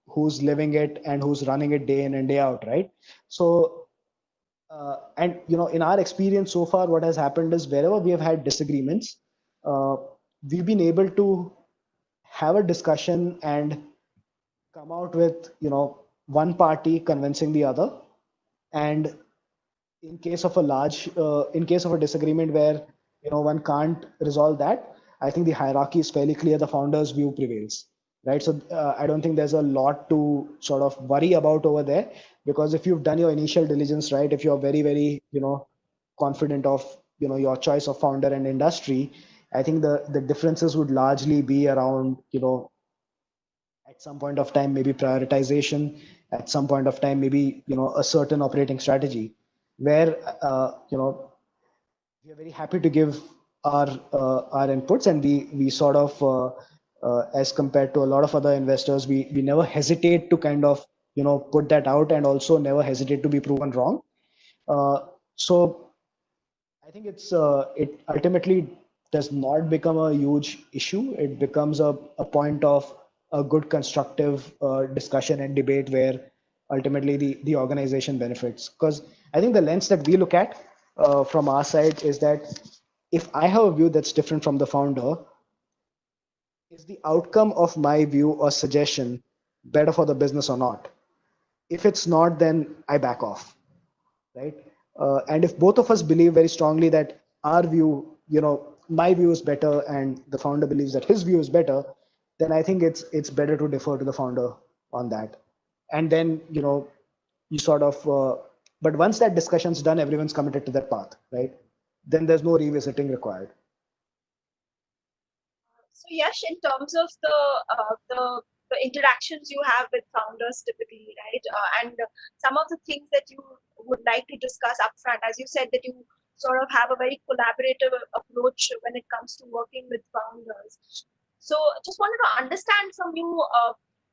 who's living it and who's running it day in and day out, right? So and in our experience so far, what has happened is wherever we have had disagreements, uh, we've been able to have a discussion and come out with one party convincing the other. And in case of a disagreement where one can't resolve that, I think the hierarchy is fairly clear. The founder's view prevails, right? So I don't think there's a lot to sort of worry about over there, because if you've done your initial diligence right, if you're very very confident of your choice of founder and industry, I think the differences would largely be around at some point of time maybe prioritization, at some point of time maybe a certain operating strategy, where we are very happy to give our inputs, and we sort of as compared to a lot of other investors, we never hesitate to kind of put that out, and also never hesitate to be proven wrong. So I think it ultimately does not become a huge issue. It becomes a point of a good constructive discussion and debate where ultimately the organization benefits. Because I think the lens that we look at from our side is that if I have a view that's different from the founder, is the outcome of my view or suggestion better for the business or not? If it's not, then I back off, right? And if both of us believe very strongly that our view, my view is better, and the founder believes that his view is better, then I think it's better to defer to the founder on that. And then you sort of, but once that discussion's done, everyone's committed to that path, right? Then there's no revisiting required. So Yash, in terms of the interactions you have with founders typically, right, and some of the things that you would like to discuss upfront, as you said that you sort of have a very collaborative approach when it comes to working with founders. So just wanted to understand from you,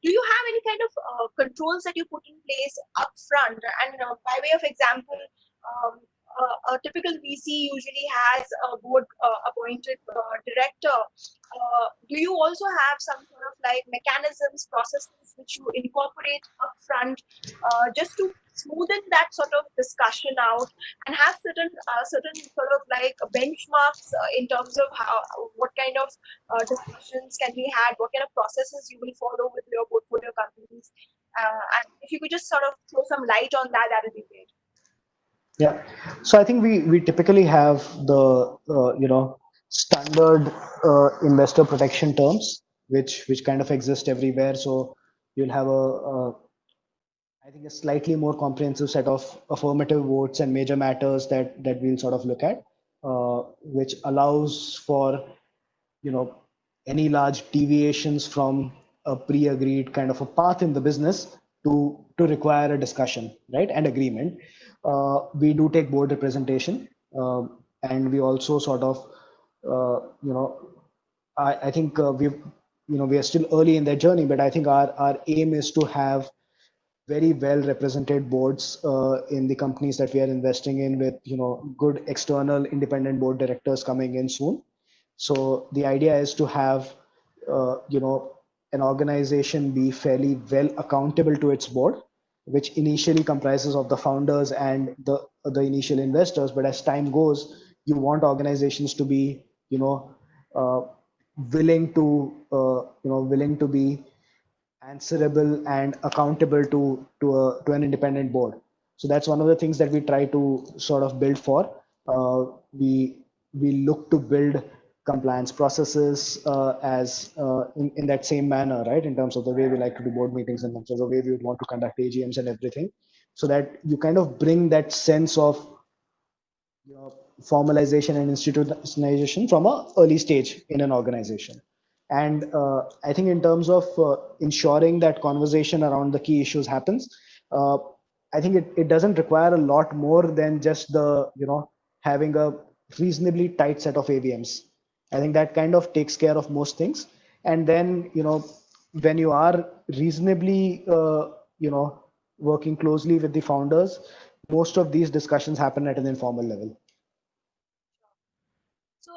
do you have any kind of controls that you put in place upfront? And by way of example, um, a typical VC usually has a board appointed director. Do you also have some sort of like mechanisms, processes which you incorporate upfront just to smoothen that sort of discussion out and have certain sort of like benchmarks in terms of how what kind of discussions can be had, what kind of processes you will follow with your portfolio companies, and if you could just sort of throw some light on that, that would be great. Yeah. So I think we typically have the standard investor protection terms, which kind of exist everywhere. So you'll have I think a slightly more comprehensive set of affirmative votes and major matters that we'll sort of look at, which allows for you know any large deviations from a pre-agreed kind of a path in the business to require a discussion, right, and agreement. We do take board representation, and we also sort of I think we are still early in that journey, but I think our aim is to have very well represented boards in the companies that we are investing in, with good external independent board directors coming in soon. So the idea is to have an organization be fairly well accountable to its board, which initially comprises of the founders and the initial investors. But as time goes, you want organizations to be uh, willing to be answerable and accountable to an independent board. So that's one of the things that we try to sort of build for. We look to build compliance processes in that same manner, right? In terms of the way we like to do board meetings, in terms of the way we would want to conduct AGMs and everything, so that you kind of bring that sense of formalization and institutionalization from a early stage in an organization. And I think in terms of ensuring that conversation around the key issues happens, uh, I think it doesn't require a lot more than just the having a reasonably tight set of AVMs. I think that kind of takes care of most things. And then when you are reasonably working closely with the founders, most of these discussions happen at an informal level. So,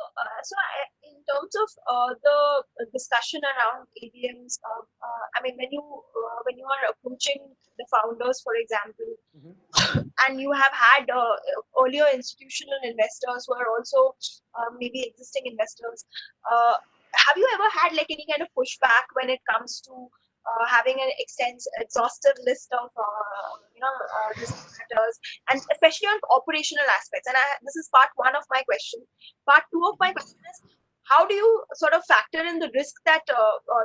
in terms of the discussion around ADMs I mean, when you are approaching the founders, for example, and you have had earlier institutional investors who are also maybe existing investors, have you ever had like any kind of pushback when it comes to having an exhaustive list of risk matters, and especially on operational aspects? And this is part one of my question. Part two of my question is, how do you sort of factor in the risk that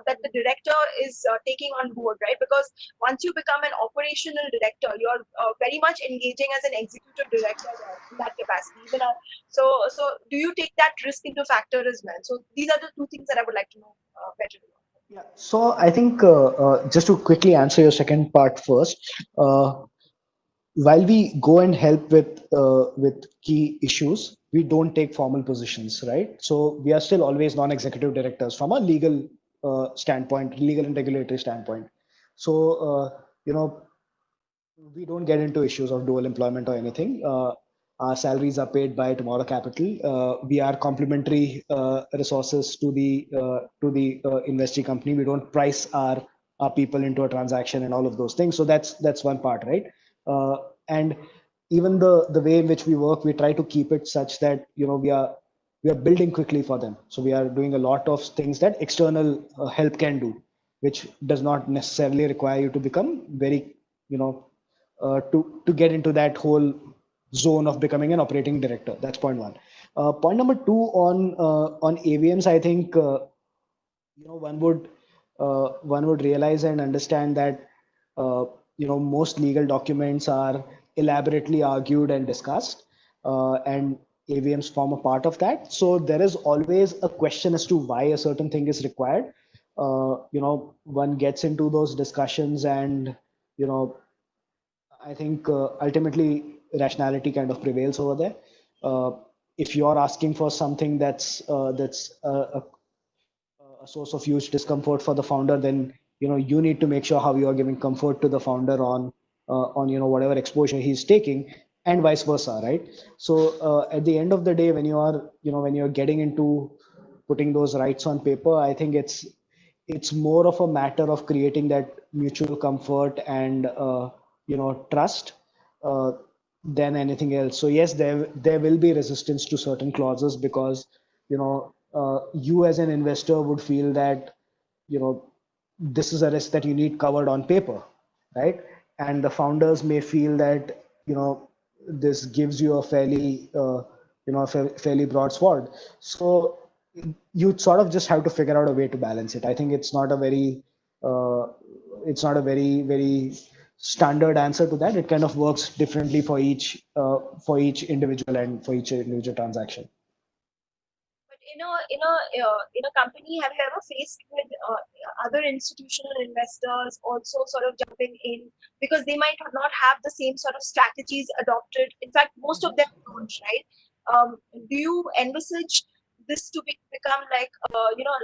that the director is taking on board, right? Because once you become an operational director, you're very much engaging as an executive director in that capacity. So do you take that risk into factor as well? So these are the two things that I would like to know better. Yeah. So I think just to quickly answer your second part first, while we go and help with key issues, we don't take formal positions, right? So we are still always non-executive directors from a legal standpoint, legal and regulatory standpoint. So we don't get into issues of dual employment or anything. Our salaries are paid by Tomorrow Capital. We are complementary resources to the investing company. We don't price our people into a transaction and all of those things. So that's one part, right? And even the way in which we work, we try to keep it such that we are building quickly for them. So we are doing a lot of things that external help can do, which does not necessarily require you to become very to get into that whole zone of becoming an operating director. That's point one. Point number two on AVMs, I think one would realize and understand that most legal documents are elaborately argued and discussed, and AVMs form a part of that. So there is always a question as to why a certain thing is required. One gets into those discussions, and I think ultimately rationality kind of prevails over there. If you're asking for something that's a source of huge discomfort for the founder, then you need to make sure how you are giving comfort to the founder on whatever exposure he's taking, and vice versa, right? So at the end of the day, when you're getting into putting those rights on paper, I think it's more of a matter of creating that mutual comfort and trust uh, than anything else. So yes, there will be resistance to certain clauses, because you as an investor would feel that this is a risk that you need covered on paper, right? And the founders may feel that this gives you a fairly broad sword. So you sort of just have to figure out a way to balance it. I think uh, it's not a very standard answer to that. It kind of works differently for each individual and for each individual transaction. But in a company, have you ever faced with other institutional investors also sort of jumping in, because they might not have the same sort of strategies adopted? In fact, most of them don't, right? Do you envisage this to become like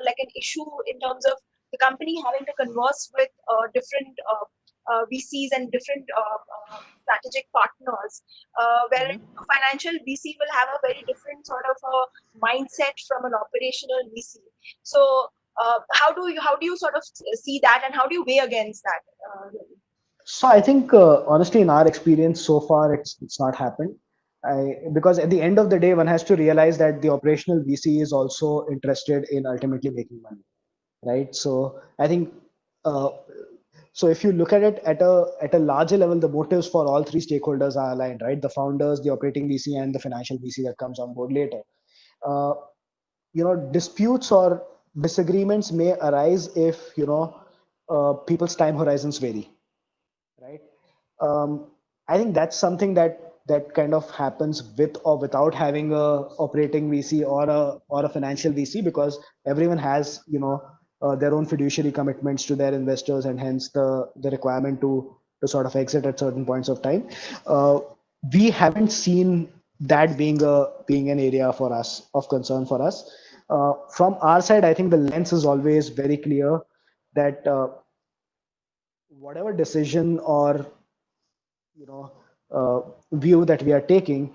like an issue in terms of the company having to converse with different VCs and different strategic partners, wherein a financial VC will have a very different sort of a mindset from an operational VC. So how do you sort of see that, and how do you weigh against that? So I think honestly, in our experience so far, it's not happened. Because at the end of the day, one has to realize that the operational VC is also interested in ultimately making money, right? So I think uh, so if you look at it at a larger level, the motives for all three stakeholders are aligned, right? The founders, the operating VC, and the financial VC that comes on board later. Uh, Disputes or disagreements may arise if people's time horizons vary, right? um, I think that's something that kind of happens with or without having a operating VC or a financial VC, because everyone has their own fiduciary commitments to their investors, and hence the requirement to sort of exit at certain points of time. uh, we haven't seen that being an area for us of concern for us. From our side, I think the lens is always very clear that whatever decision or you know view that we are taking,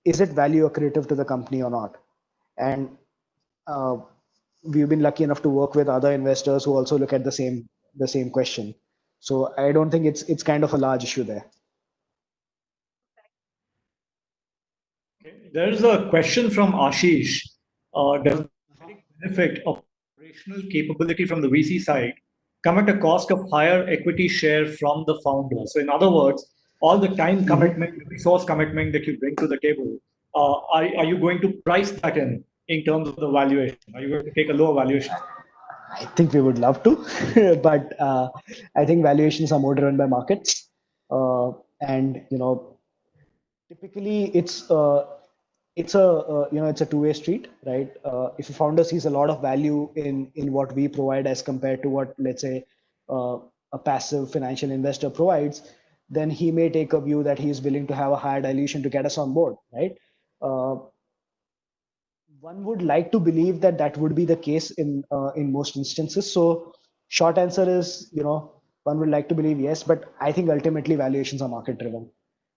is it value accretive to the company or not? And uh, we've been lucky enough to work with other investors who also look at the the same question. So I don't think it's kind of a large issue there. Okay. There is a question from Ashish. Does the benefit of operational capability from the VC side come at a cost of higher equity share from the founder? So, in other words, all the time commitment, resource commitment that you bring to the table, are you going to price that in terms of the valuation? Are you going to take a lower valuation? I think we would love to, but I think valuations are more driven by markets, and typically it's a two-way street, right? If a founder sees a lot of value in what we provide as compared to what, let's say, a passive financial investor provides, then he may take a view that he is willing to have a higher dilution to get us on board, right? One would like to believe that that would be the case in most instances. So short answer is, one would like to believe yes, but I think ultimately valuations are market driven,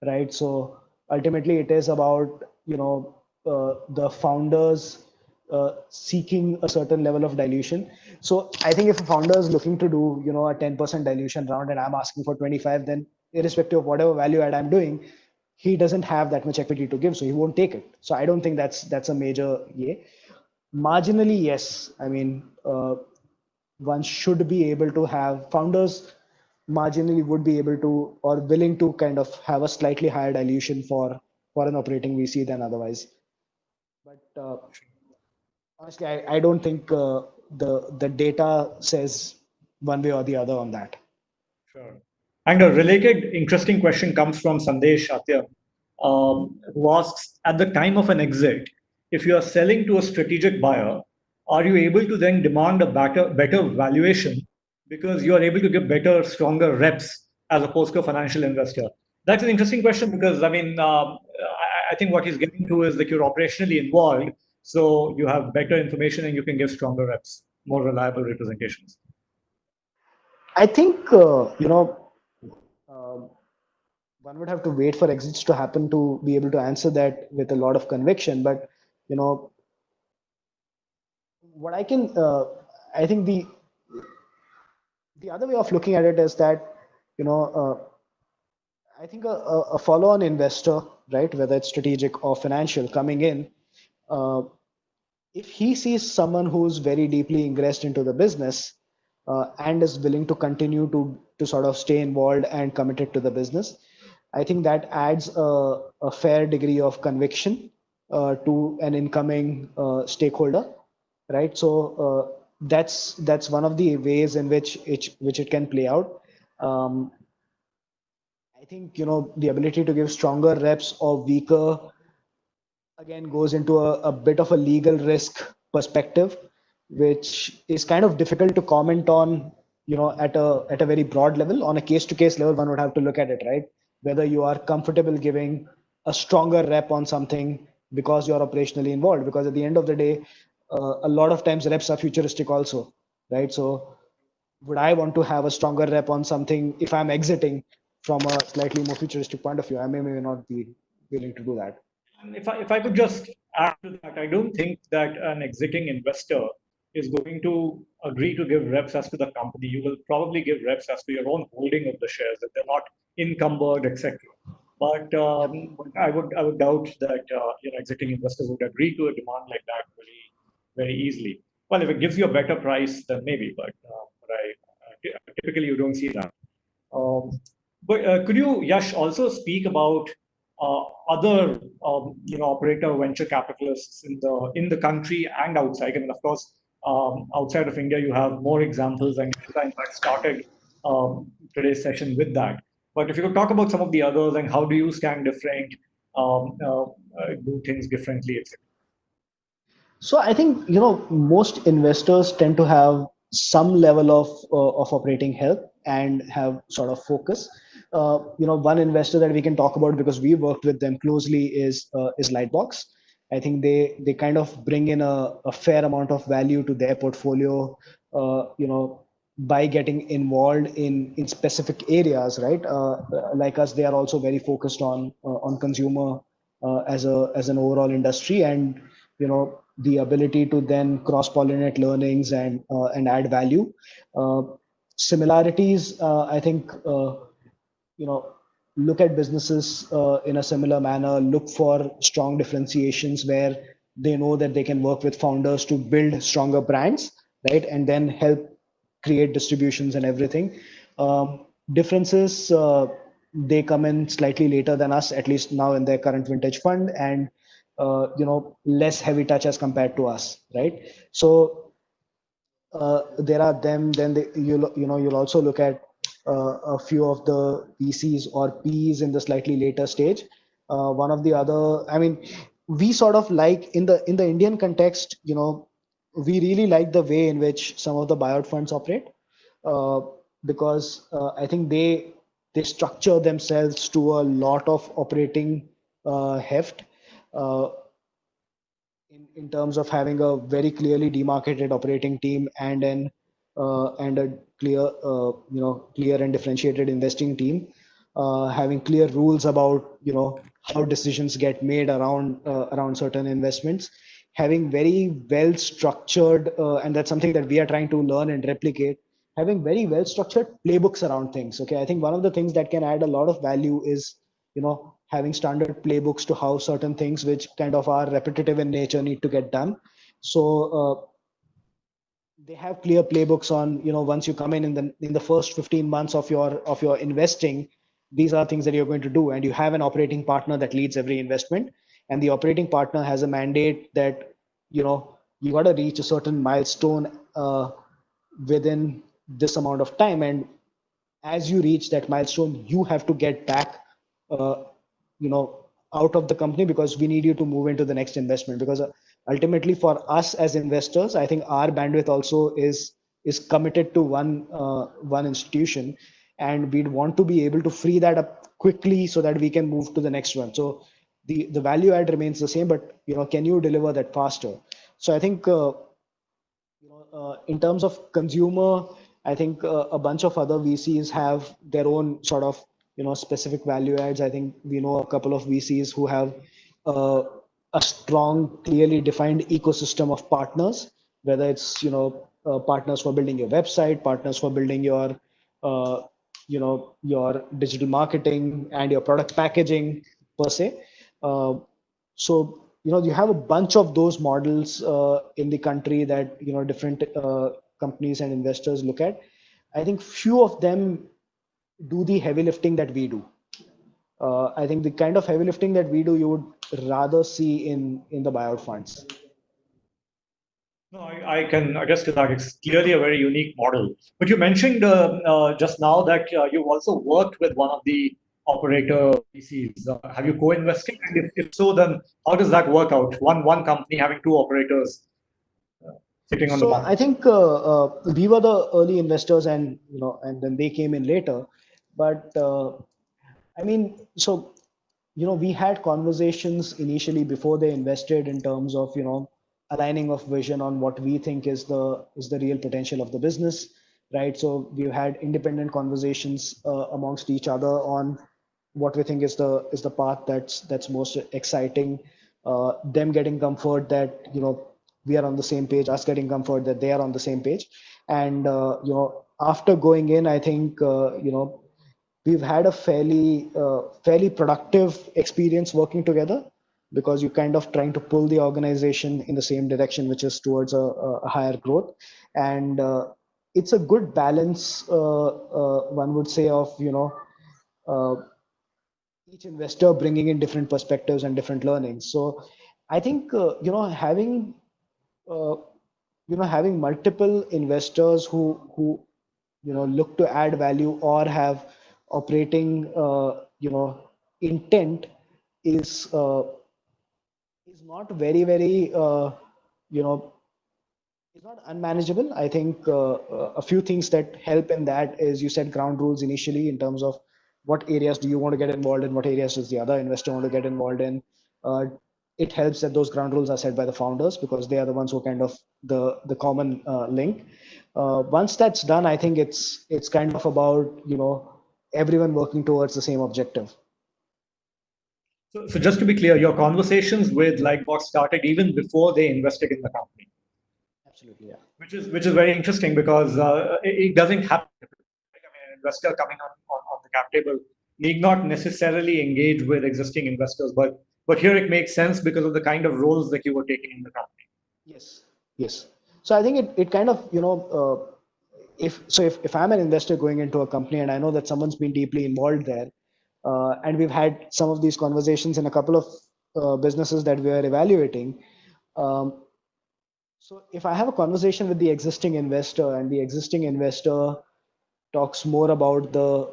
right? So ultimately it is about the founders seeking a certain level of dilution. So I think if a founder is looking to do a 10% dilution round and I'm asking for 25, then irrespective of whatever value add I'm doing, he doesn't have that much equity to give, so he won't take it. So I don't think that's a major yay. Marginally, yes. I mean, one should be able to have founders marginally would be able to or willing to kind of have a slightly higher dilution for an operating VC than otherwise. But honestly, I don't think the data says one way or the other on that. Sure. And a related interesting question comes from Sandesh Atya, who asks, at the time of an exit, if you are selling to a strategic buyer, are you able to then demand a better valuation because you are able to give better, stronger reps as opposed to a financial investor? That's an interesting question because, I mean, I think what he's getting to is that you're operationally involved, so you have better information and you can give stronger reps, more reliable representations. I think one would have to wait for exits to happen to be able to answer that with a lot of conviction. But what I think the other way of looking at it is that I think a follow-on investor, right, whether it's strategic or financial, coming in, if he sees someone who's very deeply ingressed into the business and is willing to continue to sort of stay involved and committed to the business, I think that adds a fair degree of conviction to an incoming stakeholder, right? So that's one of the ways in which it can play out. I think the ability to give stronger reps or weaker again goes into a bit of a legal risk perspective, which is kind of difficult to comment on, at a very broad level. On a case to case level, one would have to look at it, right? Whether you are comfortable giving a stronger rep on something because you're operationally involved, because at the end of the day, a lot of times reps are futuristic also, right? So would I want to have a stronger rep on something if I'm exiting from a slightly more futuristic point of view? I may not be willing to do that. And if I could just add to that, I don't think that an exiting investor is going to agree to give reps as to the company. You will probably give reps as to your own holding of the shares, that they're not encumbered, etc. But I would doubt that exiting investors would agree to a demand like that very easily. Well, if it gives you a better price, then maybe, but typically you don't see that. But could you, Yash, also speak about other operator venture capitalists in the country and outside? I mean, of course, outside of India, you have more examples, and Ishita, in fact, started today's session with that. But if you could talk about some of the others and how do you stand different, do things differently, etc. So I think most investors tend to have some level of operating health and have sort of focus. One investor that we can talk about because we worked with them closely is Lightbox. I think they kind of bring in a fair amount of value to their portfolio. By getting involved in specific areas, right? Like us, they are also very focused on consumer as an overall industry, and the ability to then cross pollinate learnings and add value. similarities, I think, look at businesses in a similar manner, look for strong differentiations where they know that they can work with founders to build stronger brands, right? And then help create distributions and everything. Differences, they come in slightly later than us, at least now in their current vintage fund, and less heavy touch as compared to us, right? So there are them. Then you'll also look at a few of the VCs or Ps in the slightly later stage. One of the other, I mean, we sort of like in the Indian context, we really like the way in which some of the buyout funds operate, uh, because I think they structure themselves to a lot of operating heft. Uh, in terms of having a very clearly demarcated operating team and a clear clear and differentiated investing team, having clear rules about how decisions get made around certain investments, having very well structured and that's something that we are trying to learn and replicate, having very well structured playbooks around things. Okay, I think one of the things that can add a lot of value is having standard playbooks to how certain things which kind of are repetitive in nature need to get done. So they have clear playbooks on once you come in the first 15 months of your investing, these are things that you're going to do, and you have an operating partner that leads every investment, and the operating partner has a mandate that you got to reach a certain milestone within this amount of time, and as you reach that milestone, you have to get back, uh, out of the company, because we need you to move into the next investment. Because ultimately, for us as investors, I think our bandwidth also is committed to one institution, and we'd want to be able to free that up quickly so that we can move to the next one. So the value add remains the same, but can you deliver that faster? So I think. In terms of consumer, I think a bunch of other VCs have their own sort of specific value adds. I think we know a couple of VCs who have uh, a strong, clearly defined ecosystem of partners, whether it's partners for building your website, partners for building uh, your digital marketing and your product packaging per se. Uh, so you have a bunch of those models in the country that different companies and investors look at. I think few of them do the heavy lifting that we do. I think the kind of heavy lifting that we do, you would rather see in the buyout funds. No, I can attest to that. It's clearly a very unique model. But you mentioned just now that you've also worked with one of the operator VCs. Have you co-invested? And if so, then how does that work out? One company having two operators sitting on the So balance I think we were the early investors, and and then they came in later. But I mean, so we had conversations initially before they invested in terms of aligning of vision on what we think is the real potential of the business, right? So we've had independent conversations amongst each other on what we think is the path that's most exciting. Them getting comfort that we are on the same page, us getting comfort that they are on the same page, and after going in, I think we've had a fairly productive experience working together, because you're kind of trying to pull the organization in the same direction, which is towards a higher growth. And it's a good balance, one would say, of uh, each investor bringing in different perspectives and different learnings. So I think uh, having multiple investors who look to add value or have operating intent is uh, is not very you know it's not unmanageable. I think a few things that help in that is, you set ground rules initially in terms of what areas do you want to get involved in, what areas does the other investor want to get involved in. Uh, it helps that those ground rules are set by the founders, because they are the ones who kind of the common link. Once that's done, I think it's kind of about everyone working towards the same objective. So just to be clear, your conversations with Lightbox started even before they invested in the company. Absolutely, yeah. which is very interesting because it doesn't happen. I mean, an investor coming on the cap table need not necessarily engage with existing investors, but here it makes sense because of the kind of roles that you were taking in the company. Yes, yes. So I think it kind of, if I'm an investor going into a company and I know that someone's been deeply involved there, and we've had some of these conversations in a couple of businesses that we are evaluating. Um, so if I have a conversation with the existing investor and the existing investor talks more about the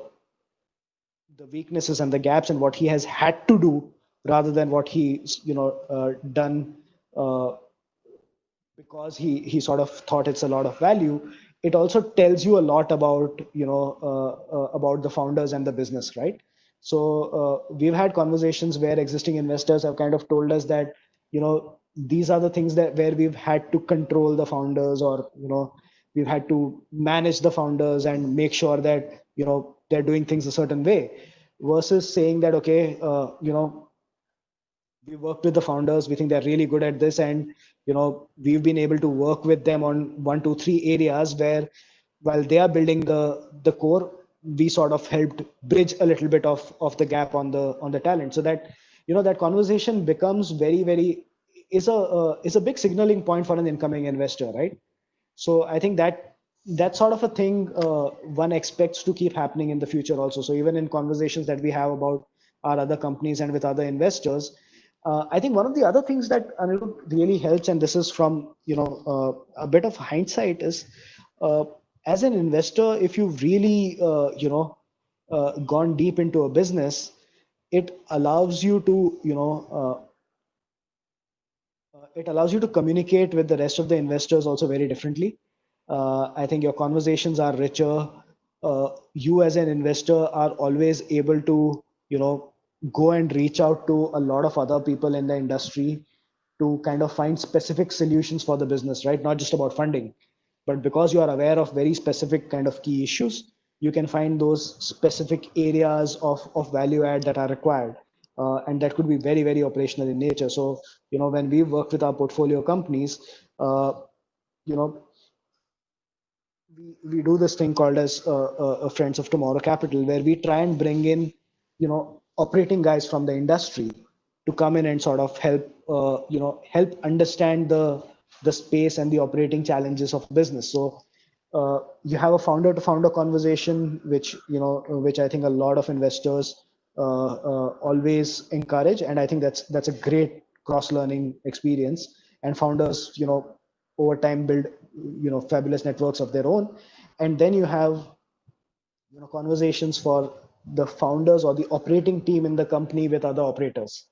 weaknesses and the gaps and what he has had to do rather than what he's done uh, because he sort of thought it's a lot of value. It also tells you a lot about about the founders and the business, right? So we've had conversations where existing investors have kind of told us that these are the things that where we've had to control the founders, or we've had to manage the founders and make sure that they're doing things a certain way, versus saying that okay, we worked with the founders, we think they're really good at this, and we've been able to work with them on 1 2 3 areas where while they are building the core, we sort of helped bridge a little bit of the gap on the talent, so that that conversation becomes very is a big signaling point for an incoming investor, right? So I think that that's sort of a thing one expects to keep happening in the future also. So even in conversations that we have about our other companies and with other investors, I think one of the other things that Anirudh really helps, and this is from a bit of hindsight, is uh, as an investor, if you've really gone deep into a business, it allows you to it allows you to communicate with the rest of the investors also very differently. I think your conversations are richer. You as an investor are always able to, go and reach out to a lot of other people in the industry to kind of find specific solutions for the business, right? Not just about funding, but because you are aware of very specific kind of key issues, you can find those specific areas of value add that are required, and that could be very operational in nature. So when we work with our portfolio companies, you know we do this thing called as Friends of Tomorrow Capital, where we try and bring in operating guys from the industry to come in and sort of help help understand the space and the operating challenges of business. So you have a founder to founder conversation, which which I think a lot of investors always encourage, and I think that's a great cross learning experience. And founders over time build fabulous networks of their own. And then you have conversations for the founders or the operating team in the company with other operators,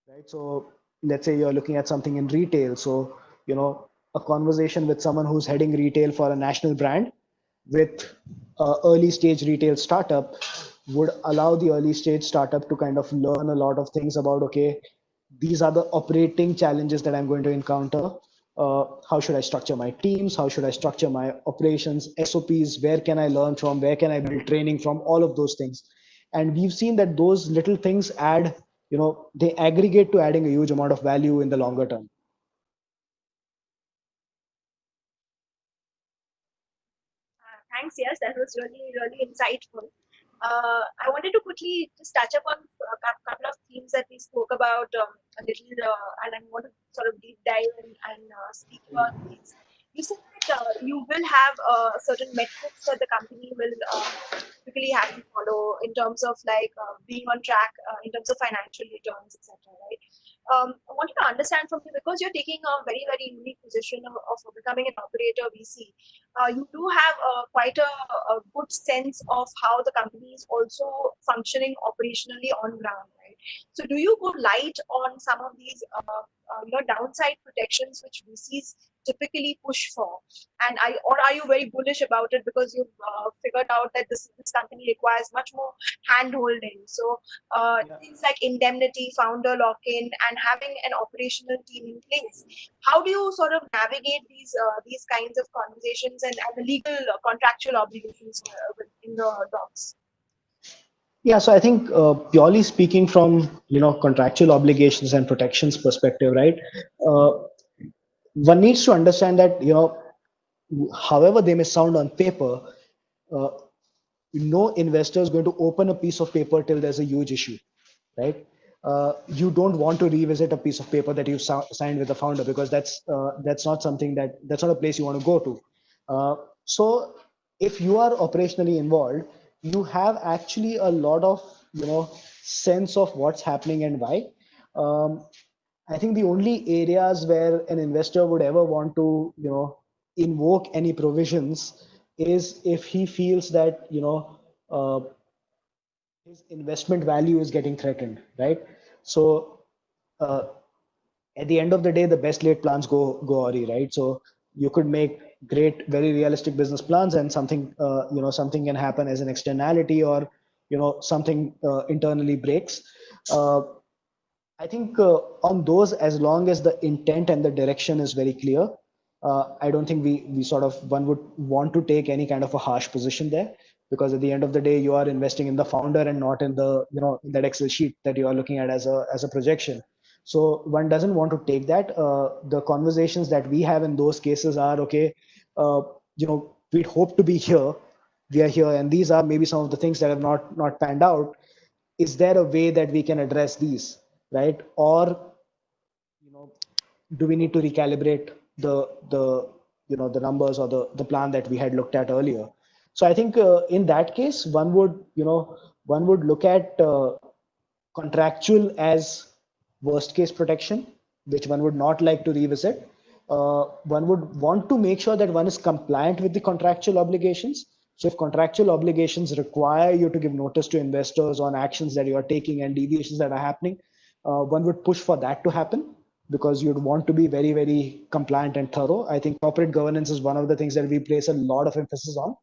right? So let's say you're looking at something in retail, so a conversation with someone who's heading retail for a national brand with early stage retail startup would allow the early stage startup to kind of learn a lot of things about, okay, these are the operating challenges that I'm going to encounter. How should I structure my teams? How should I structure my operations, SOPs? Where can I learn from? Where can I build training from? All of those things. And we've seen that those little things add, they aggregate to adding a huge amount of value in the longer term. Thanks, yes, that was really insightful. I wanted to quickly just touch upon a couple of themes that we spoke about a little, and I want to sort of deep dive and speak about these. You said that you will have certain metrics that the company will typically have to follow in terms of like being on track in terms of financial returns, etc. Right? I wanted to understand from you, because you're taking a very unique position of becoming an operator VC. You do have quite a good sense of how the company is also functioning operationally on ground, right? So, do you go light on some of these, downside protections which VCs typically push for, and are you very bullish about it because you've figured out that this company requires much more hand holding? So, Yeah. things like indemnity, founder lock-in, and having an operational team in place, how do you sort of navigate these kinds of conversations and the legal contractual obligations in the docs? Yeah, so I think purely speaking from contractual obligations and protections perspective, right? Uh, one needs to understand that, however they may sound on paper, uh, no investor is going to open a piece of paper till there's a huge issue, right? You don't want to revisit a piece of paper that you signed with the founder, because that's not something that's not a place you want to go to. So if you are operationally involved, you have actually a lot of sense of what's happening and why. Um, I think the only areas where an investor would ever want to, invoke any provisions is if he feels that, uh, his investment value is getting threatened, right? So, uh, at the end of the day, the best laid plans go awry, right? So you could make great, very realistic business plans, and something can happen as an externality, or something internally breaks. Uh, I think on those, as long as the intent and the direction is very clear, I don't think we sort of one would want to take any kind of a harsh position there, because at the end of the day, you are investing in the founder and not in the in that Excel sheet that you are looking at as a projection. So one doesn't want to take that. The conversations that we have in those cases are okay. We'd hope to be here. We are here, and these are maybe some of the things that have not panned out. Is there a way that we can address these, right? Or do we need to recalibrate the numbers or the plan that we had looked at earlier? So I think in that case, one would look at contractual as worst case protection, which one would not like to revisit. One would want to make sure that one is compliant with the contractual obligations. So if contractual obligations require you to give notice to investors on actions that you are taking and deviations that are happening, one would push for that to happen, because you'd want to be very, very compliant and thorough. I think corporate governance is one of the things that we place a lot of emphasis on,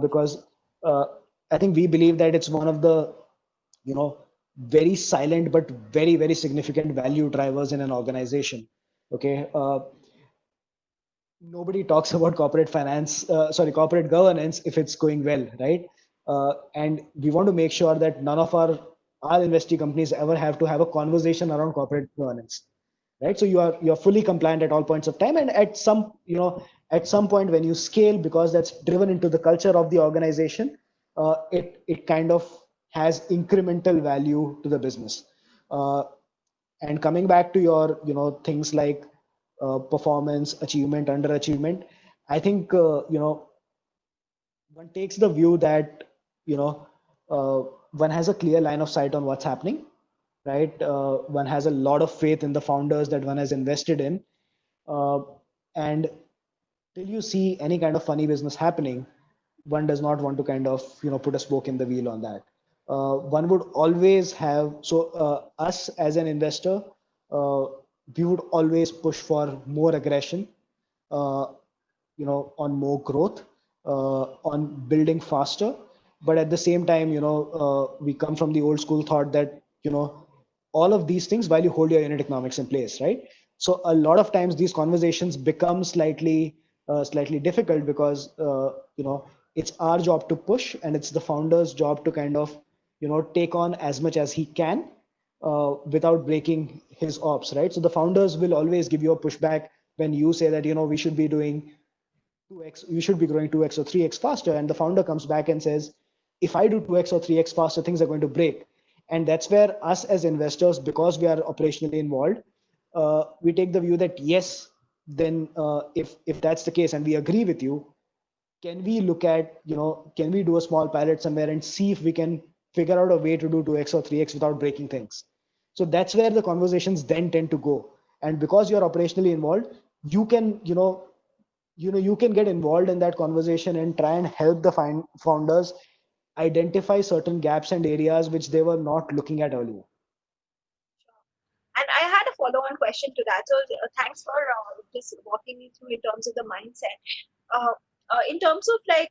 because uh, I think we believe that it's one of the very silent but very, very significant value drivers in an organization. Okay. Nobody talks about corporate governance if it's going well, right? And we want to make sure that none of our investee companies ever have to have a conversation around corporate governance, right? So you're fully compliant at all points of time, and at some point when you scale, because that's driven into the culture of the organization, it kind of has incremental value to the business. uh, and coming back to your things like performance, achievement, underachievement, I think one takes the view that you know uh, one has a clear line of sight on what's happening, right? One has a lot of faith in the founders that one has invested in, uh, and till you see any kind of funny business happening, one does not want to kind of put a spoke in the wheel on that. One would always have, so us as an investor, uh, we would always push for more aggression, uh, on more growth, on building faster. But at the same time, we come from the old school thought that, all of these things while you hold your unit economics in place, right? So a lot of times these conversations become slightly difficult, because, it's our job to push, and it's the founder's job to kind of, take on as much as he can, without breaking his ops, right? So the founders will always give you a pushback when you say that, we should be doing 2x, you should be growing 2x or 3x faster. And the founder comes back and says, if I do 2x or 3x faster, things are going to break. And that's where us as investors, because we are operationally involved, we take the view that yes, then if that's the case and we agree with you, can we look at, can we do a small pilot somewhere and see if we can figure out a way to do 2x or 3x without breaking things? So that's where the conversations then tend to go. And because you're operationally involved, you can, you can get involved in that conversation and try and help the founders identify certain gaps and areas which they were not looking at earlier. And I had a follow-on question to that. So thanks for just walking me through in terms of the mindset. Uh, in terms of like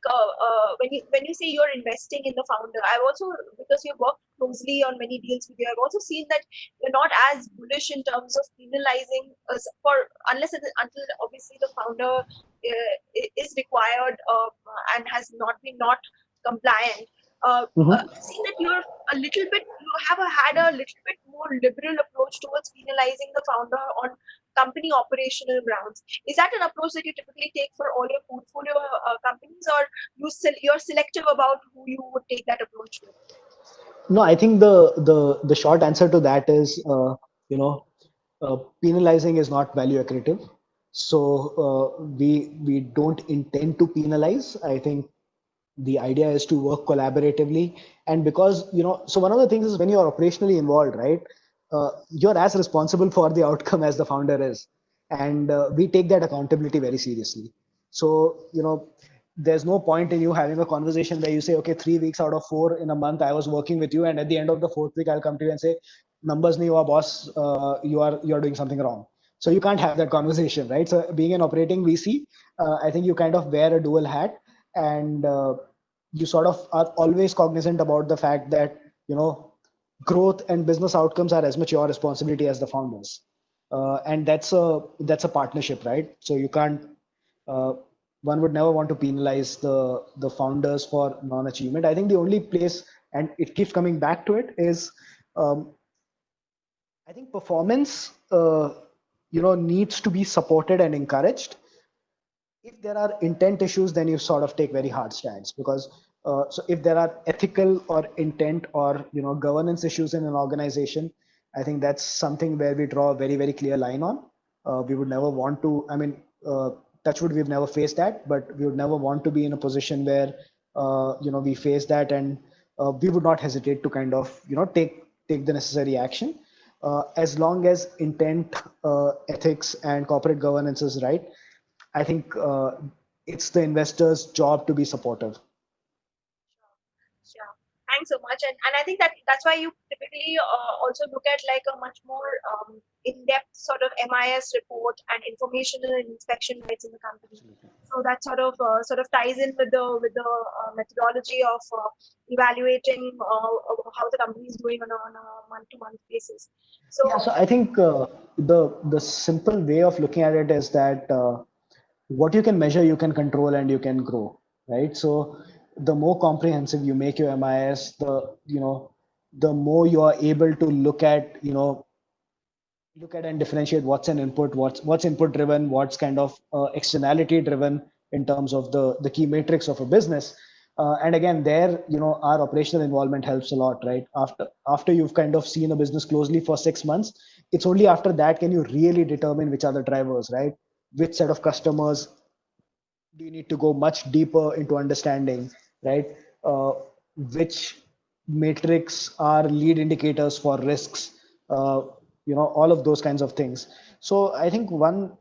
when you say you're investing in the founder, I've also, because you've worked closely on many deals with you, I've also seen that you're not as bullish in terms of penalizing us for until obviously the founder is required and has not been not compliant. I've seen that you're a little bit, you have had a little bit more liberal approach towards penalizing the founder on company operational grounds. Is that an approach that you typically take for all your portfolio companies, or you're selective about who you would take that approach with? No, I think the short answer to that is, you know, penalizing is not value accretive. So we don't intend to penalize. I think the idea is to work collaboratively, and because, so one of the things is when you're operationally involved, right, you're as responsible for the outcome as the founder is, and we take that accountability very seriously. So there's no point in you having a conversation where you say, okay, 3 weeks out of 4 in a month I was working with you, and at the end of the 4th week I'll come to you and say, numbers nahi hua boss, you're doing something wrong. So you can't have that conversation, right? So being an operating VC, I think you kind of wear a dual hat, and you sort of are always cognizant about the fact that growth and business outcomes are as much your responsibility as the founders, and that's a partnership, right? So you can't, one would never want to penalize the founders for non-achievement. I think the only place, and it keeps coming back to it, is I think performance needs to be supported and encouraged. If there are intent issues, then you sort of take very hard stands, because so if there are ethical or intent or governance issues in an organization, I think that's something where we draw a very, very clear line on. We would never want to, touchwood, we've never faced that, but we would never want to be in a position where we face that, and we would not hesitate to kind of take the necessary action, as long as intent, ethics, and corporate governance is right. I think it's the investor's job to be supportive. Yeah, thanks so much. And I think that's why you typically also look at like a much more in-depth sort of MIS report and informational and inspection rights in the company. Absolutely. So that sort of ties in with the methodology of evaluating how the company is doing on a month-to-month basis. So Yeah, so I think the simple way of looking at it is that what you can measure, you can control, and you can grow, right? So the more comprehensive you make your MIS, the more you are able to look at and differentiate what's an input, what's input driven, what's kind of externality driven in terms of the key matrix of a business. And again, there, our operational involvement helps a lot, right? After you've kind of seen a business closely for 6 months, it's only after that can you really determine which are the drivers, right? Which set of customers do you need to go much deeper into understanding, right? Which matrix are lead indicators for risks, all of those kinds of things. So I think one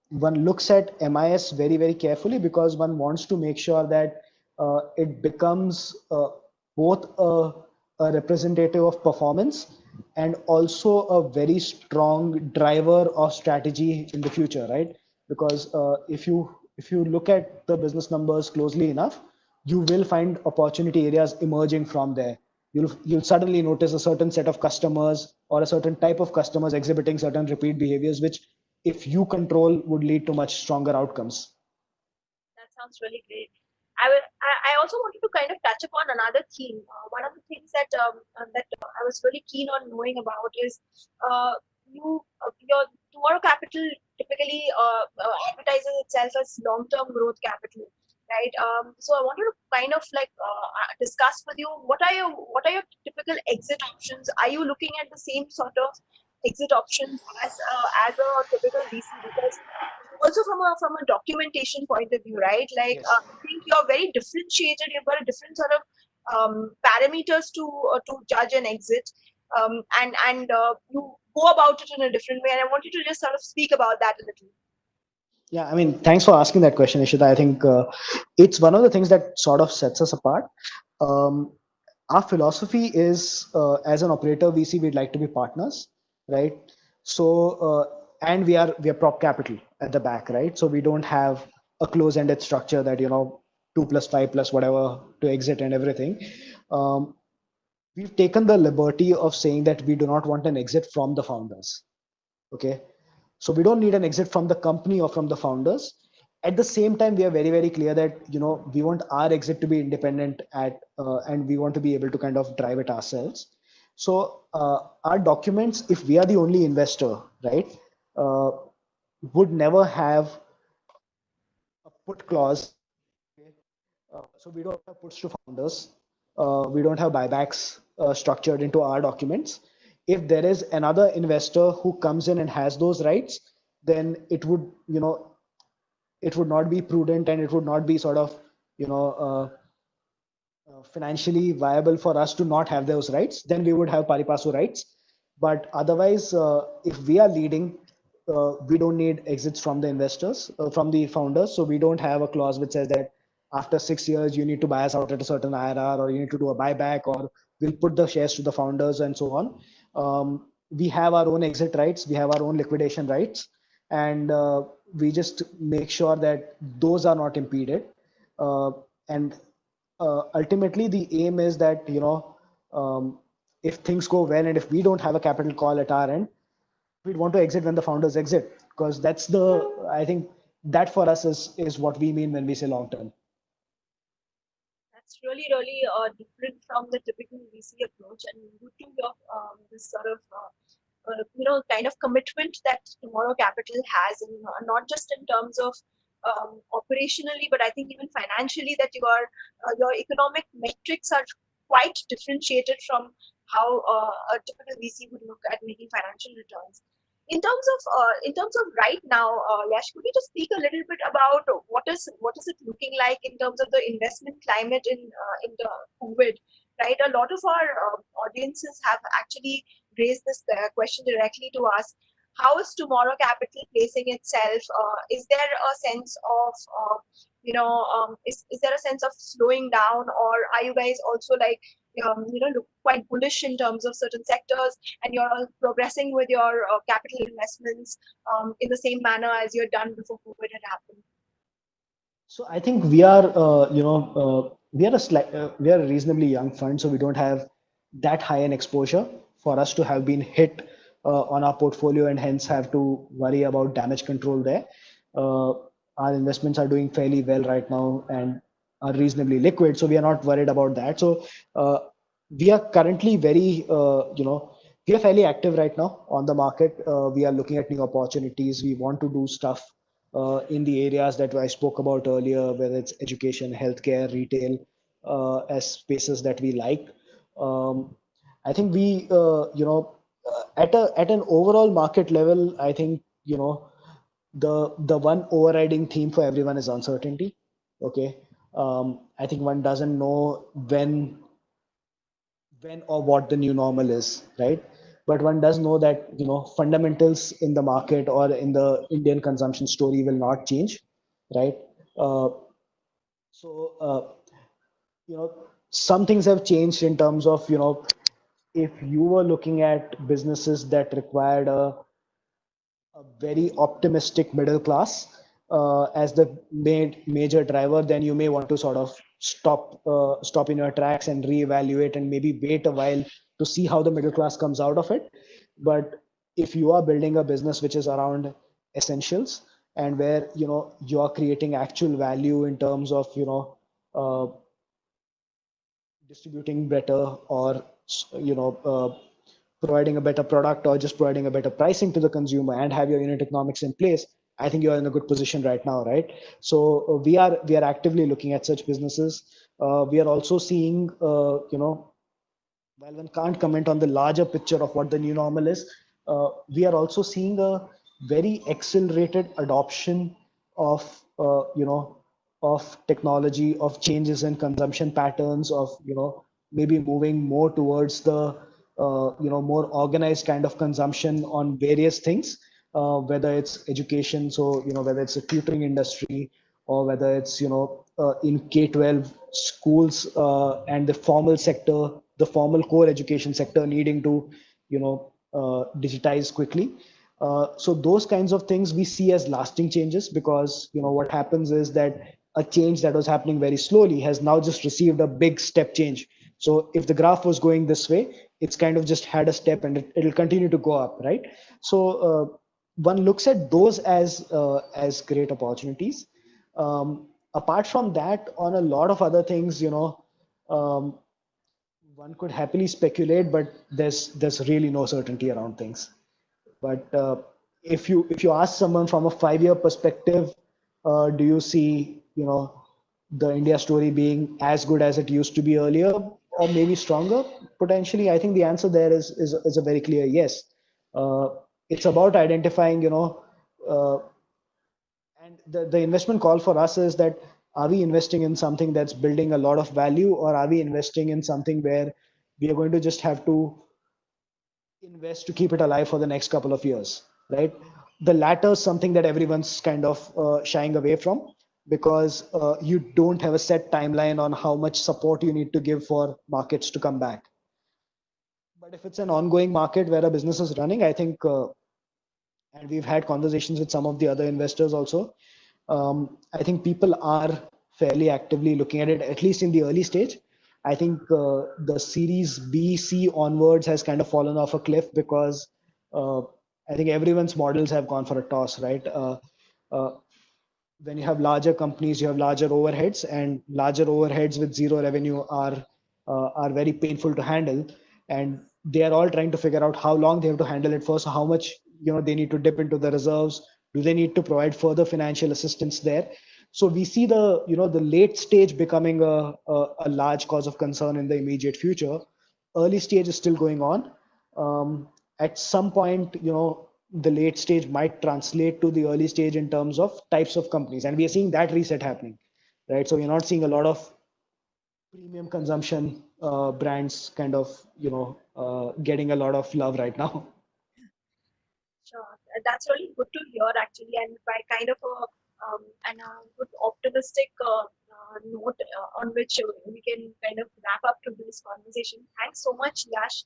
looks at MIS very, very carefully, because one wants to make sure that it becomes both a representative of performance and also a very strong driver of strategy in the future, right? Because if you look at the business numbers closely enough, you will find opportunity areas emerging from there. You'll suddenly notice a certain set of customers or a certain type of customers exhibiting certain repeat behaviors, which, if you control, would lead to much stronger outcomes. that sounds really great. I also wanted to kind of touch upon another theme. One of the things that I was really keen on knowing about is your Tomorrow Capital typically advertises itself as long-term growth capital, right? So I wanted to kind of like discuss with you what are your typical exit options? Are you looking at the same sort of exit options as a typical VC? Because also from a documentation point of view, right? Like Yes. I think you're very differentiated. You've got a different sort of parameters to judge an exit, and you go about it in a different way. And I want you to just sort of speak about that a little. Yeah, I mean, thanks for asking that question, Ishita. I think it's one of the things that sort of sets us apart. Um, our philosophy is, as an operator VC, we'd like to be partners, right? So, and we are prop capital at the back, right? So we don't have a close-ended structure that 2+5 plus whatever to exit and everything. We've taken the liberty of saying that we do not want an exit from the founders. Okay, so we don't need an exit from the company or from the founders. At the same time, we are very, very clear that we want our exit to be independent and we want to be able to kind of drive it ourselves. So our documents, if we are the only investor, right, uh, would never have a put clause. So we don't have puts to founders. We don't have buybacks structured into our documents. If there is another investor who comes in and has those rights, then it would, it would not be prudent, and it would not be sort of, you know, financially viable for us to not have those rights. Then we would have pari passu rights. But otherwise, if we are leading, we don't need exits from the investors, from the founders. So we don't have a clause which says that after 6 years you need to buy us out at a certain IRR, or you need to do a buyback, or we'll put the shares to the founders and so on. We have our own exit rights, we have our own liquidation rights, and we just make sure that those are not impeded. And ultimately the aim is that, if things go well and if we don't have a capital call at our end, we'd want to exit when the founders exit, because that's the, I think that for us is what we mean when we say long term. That's really, really different from the typical VC approach, and good to hear this sort of kind of commitment that Tomorrow Capital has, and not just in terms of operationally, but I think even financially, that your economic metrics are quite differentiated from how a typical VC would look at making financial returns. In terms of right now, Yash, could you just speak a little bit about what is it looking like in terms of the investment climate in the COVID? Right, a lot of our audiences have actually raised this question directly to us. How is Tomorrow Capital placing itself? Is there a sense of is there a sense of slowing down, or are you guys also like look quite bullish in terms of certain sectors, and you're all progressing with your capital investments in the same manner as you had done before COVID had happened? So I think we are, we are a reasonably young fund, so we don't have that high an exposure for us to have been hit on our portfolio and hence have to worry about damage control there. Our investments are doing fairly well right now and are reasonably liquid, so we are not worried about that. So we are currently very, we are fairly active right now on the market. We are looking at new opportunities. We want to do stuff in the areas that I spoke about earlier, whether it's education, healthcare, retail, as spaces that we like. I think we, at an overall market level, I think, the one overriding theme for everyone is uncertainty. Okay. I think one doesn't know when or what the new normal is, right? But one does know that, fundamentals in the market or in the Indian consumption story will not change, right? Uh, so some things have changed in terms of, if you were looking at businesses that required a very optimistic middle class as the major driver, then you may want to sort of stop in your tracks and reevaluate and maybe wait a while to see how the middle class comes out of it. But if you are building a business which is around essentials, and where you are creating actual value in terms of uh, distributing better, or you know uh, providing a better product, or just providing a better pricing to the consumer, and have your unit economics in place, I think you're in a good position right now, right? So we are actively looking at such businesses. We are also seeing, while one can't comment on the larger picture of what the new normal is, we are also seeing a very accelerated adoption of, of technology, of changes in consumption patterns, of maybe moving more towards the more organized kind of consumption on various things, whether it's education, so whether it's a tutoring industry, or whether it's in K-12 schools, and the formal sector, the formal core education sector needing to digitize quickly. So those kinds of things we see as lasting changes, because what happens is that a change that was happening very slowly has now just received a big step change. So if the graph was going this way, it's kind of just had a step, and it'll continue to go up, right? So one looks at those as great opportunities. Apart from that, on a lot of other things, um, one could happily speculate, but there's really no certainty around things. But if you ask someone from a 5-year perspective, do you see, the India story being as good as it used to be earlier, or maybe stronger potentially? I think the answer there is a very clear yes. Uh, it's about identifying, and the investment call for us is that, are we investing in something that's building a lot of value, or are we investing in something where we are going to just have to invest to keep it alive for the next couple of years, right? The latter is something that everyone's kind of shying away from, because you don't have a set timeline on how much support you need to give for markets to come back. But if it's an ongoing market where a business is running, I think, and we've had conversations with some of the other investors also, I think people are fairly actively looking at it, at least in the early stage. I think the Series B, C onwards has kind of fallen off a cliff, because uh, I think everyone's models have gone for a toss, right? Uh, when you have larger companies, you have larger overheads, and larger overheads with zero revenue are very painful to handle, and they are all trying to figure out how long they have to handle it for. So how much they need to dip into the reserves? Do they need to provide further financial assistance there? So we see the late stage becoming a large cause of concern in the immediate future. Early stage is still going on. At some point, the late stage might translate to the early stage in terms of types of companies, and we are seeing that reset happening, right? So we're not seeing a lot of premium consumption brands kind of getting a lot of love right now. Sure. That's really good to hear, actually, and by kind of a good optimistic note on which we can kind of wrap up today's conversation. Thanks so much, Yash,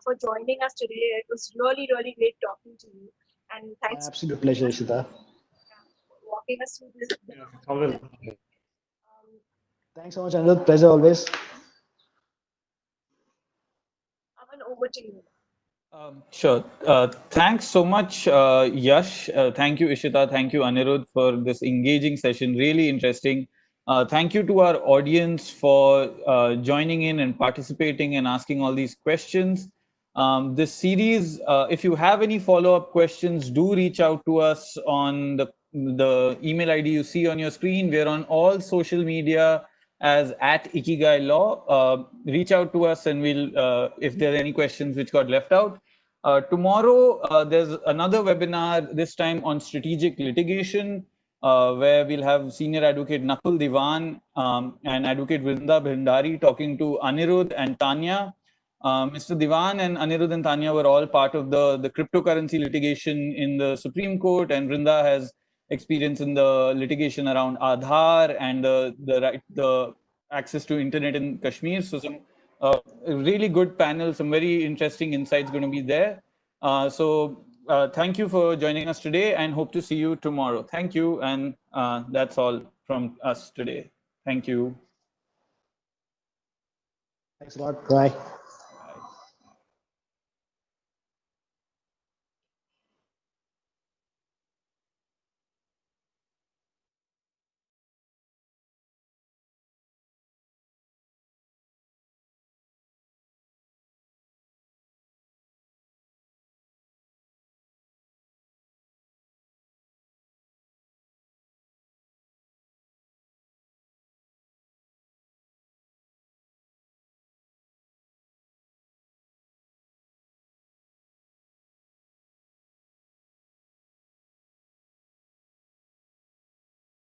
for joining us today. It was really, really great talking to you, and My thanks absolute pleasure, Ishita. for walking us through this. Yeah, always. Thanks so much, Anirudh. Pleasure always. Aman, over to you. Sure. Thanks so much, Yash. Thank you, Ishita. Thank you, Anirudh, for this engaging session. Really interesting. Thank you to our audience for joining in and participating and asking all these questions. This series, if you have any follow-up questions, do reach out to us on the email ID you see on your screen. We're on all social media as at Ikigai Law. Reach out to us, and we'll, if there are any questions which got left out. Tomorrow, there's another webinar, this time on strategic litigation, where we'll have Senior Advocate Nakul Diwan and Advocate Vrinda Bhandari talking to Anirudh and Tanya. Mr. Diwan and Anirudh and Tanya were all part of the cryptocurrency litigation in the Supreme Court, and Vrinda has experience in the litigation around Aadhaar and the access to internet in Kashmir. So some a really good panel, some very interesting insights going to be there. Thank you for joining us today, and hope to see you tomorrow. Thank you, and that's all from us today. Thank you. Thanks a lot. Bye.